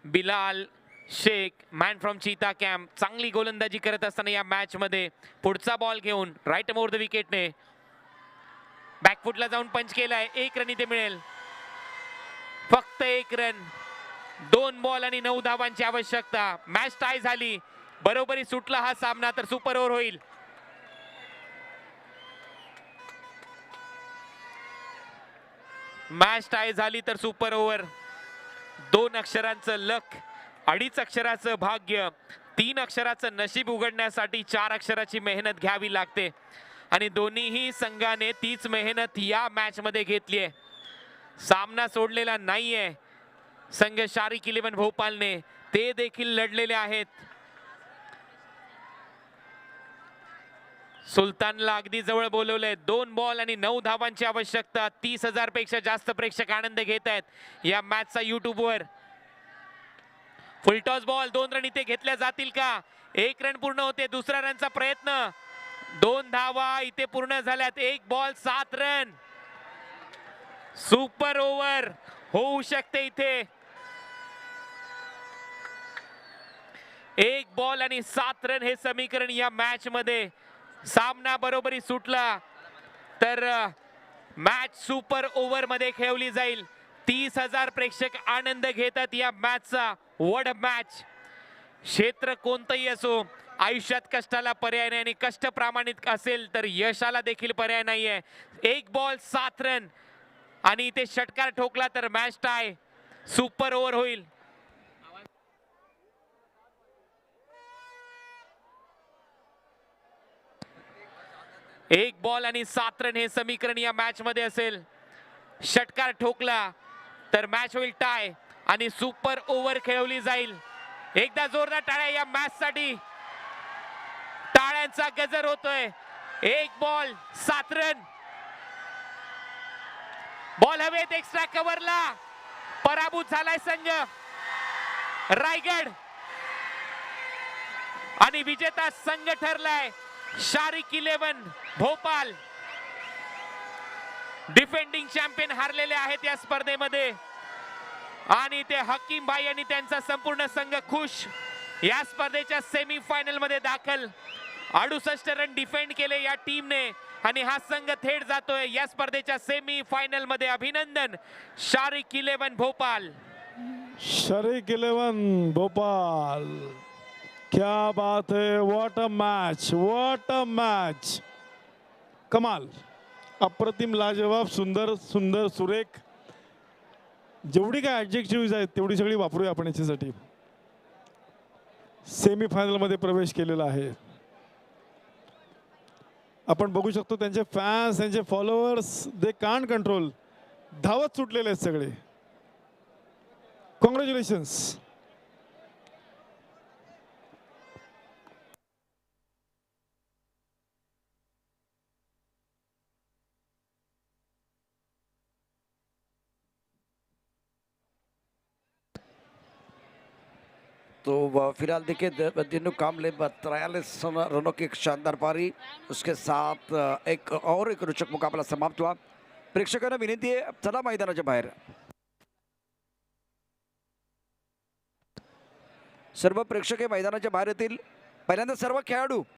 Bilal Shaikh man from Cheetah Camp चांगली गोलंदाजी करत असताना या मॅच मध्ये. पुढचा बॉल घेऊन राईट मोर द विकेटने बॅकफुटला जाऊन पंच केलाय. 1 रन इथे मिळेल. फक्त 1 रन. 2 बॉल आणि 9 धावांची आवश्यकता. मॅच टाय झाली. बरोबरी सुटला हा सामना तर सुपर ओव्हर होईल. मॅच टाय झाली तर सुपर ओव्हर. 2 अक्षरांचं लक, 2.5 अक्षराचं भाग्य, 3 अक्षराचं नशीब उघडण्यासाठी 4 अक्षराची मेहनत घ्यावी लागते आणि दोन्हीही संघाने तीच मेहनत या मॅच मध्ये घेतली आहे. सामना सोडलेला नाहीये संघ शारिक 11 भोपालने. ते देखील लढलेले आहेत. सुलतानला अगदी जवळ बोलवलंय. 2 बॉल आणि 9 धावांची आवश्यकता. 30,000 पेक्षा जास्त प्रेक्षक आनंद घेत आहेत या मॅचचा युट्यूब वर. Full toss ball. 2 रन इथे घेतल्या जातील का? 1 रन पूर्ण होते. दुसऱ्या रनचा प्रयत्न. 2 धावा इथे पूर्ण झाल्यात. 1 बॉल 7 रन. सुपर ओव्हर होऊ शकते इथे. 1 बॉल आणि 7 रन हे समीकरण या मॅच मध्ये. सामना बरोबरी सुटला तर मॅच सुपर ओव्हर मध्ये खेळवली जाईल. 30,000 प्रेक्षक आनंद घेतात या मॅचचा. What a match. क्षेत्र कोणतंही असो, आयुष्यात कष्टाला पर्याय नाही आणि कष्ट प्रामाणिक असेल तर यशाला देखील पर्याय नाहीये. 1 बॉल 7 रन आणि इथे षटकार ठोकला तर मॅच टाय. सुपर ओव्हर होईल. 1 बॉल आणि 7 रन हे समीकरण या मॅच मध्ये असेल. षटकार ठोकला तर मॅच होईल टाय आणि सुपर ओव्हर खेळवली जाईल. एकदा जोरदार टाळ्या या मॅच साठी. टाळ्यांचा गजर होतोय. 1 बॉल 7 रन बॉल हवेत एक्स्ट्रा कव्हरला पराभूत झालाय संघ रायगड आणि विजेता संघ ठरलाय शारिक 11 भोपाल. डिफेंडिंग चॅम्पियन हारलेले आहेत या स्पर्धेमध्ये आणि ते हकीम भाई आणि त्यांचा संपूर्ण संघ खुश. या स्पर्धेच्या सेमी फायनल मध्ये दाखल 68 रन डिफेंड केले या टीमने आणि हा संघ थेट जातोय या स्पर्धेच्या सेमी फायनल मध्ये. अभिनंदन शारिक 11 भोपाल.
शारिक 11 भोपाल, क्या बात है, what a match, what a match, कमाल, अप्रतिम, लाजवाब, सुंदर सुंदर सुरेख. जेवढी काय ॲडजेक्टिव्ह आहेत तेवढी सगळी वापरूया आपण याच्यासाठी. सेमी फायनल मध्ये प्रवेश केलेला आहे. आपण बघू शकतो त्यांचे फॅन्स, त्यांचे फॉलोअर्स, दे कांट कंट्रोल, धावत सुटलेले आहेत सगळे. कॉंग्रॅच्युलेशन्स.
तो फिलहाल देखिए दिनू कामले 43 रनों की एक शानदार पारी, उसके साथ एक रोचक मुकाबला समाप्त हुआ. प्रेक्षकांना विनंती आहे, चला मैदानाच्या बाहेर. सर्व प्रेक्षक हे मैदानाच्या बाहेर येतील. पहिल्यांदा सर्व खेळाडू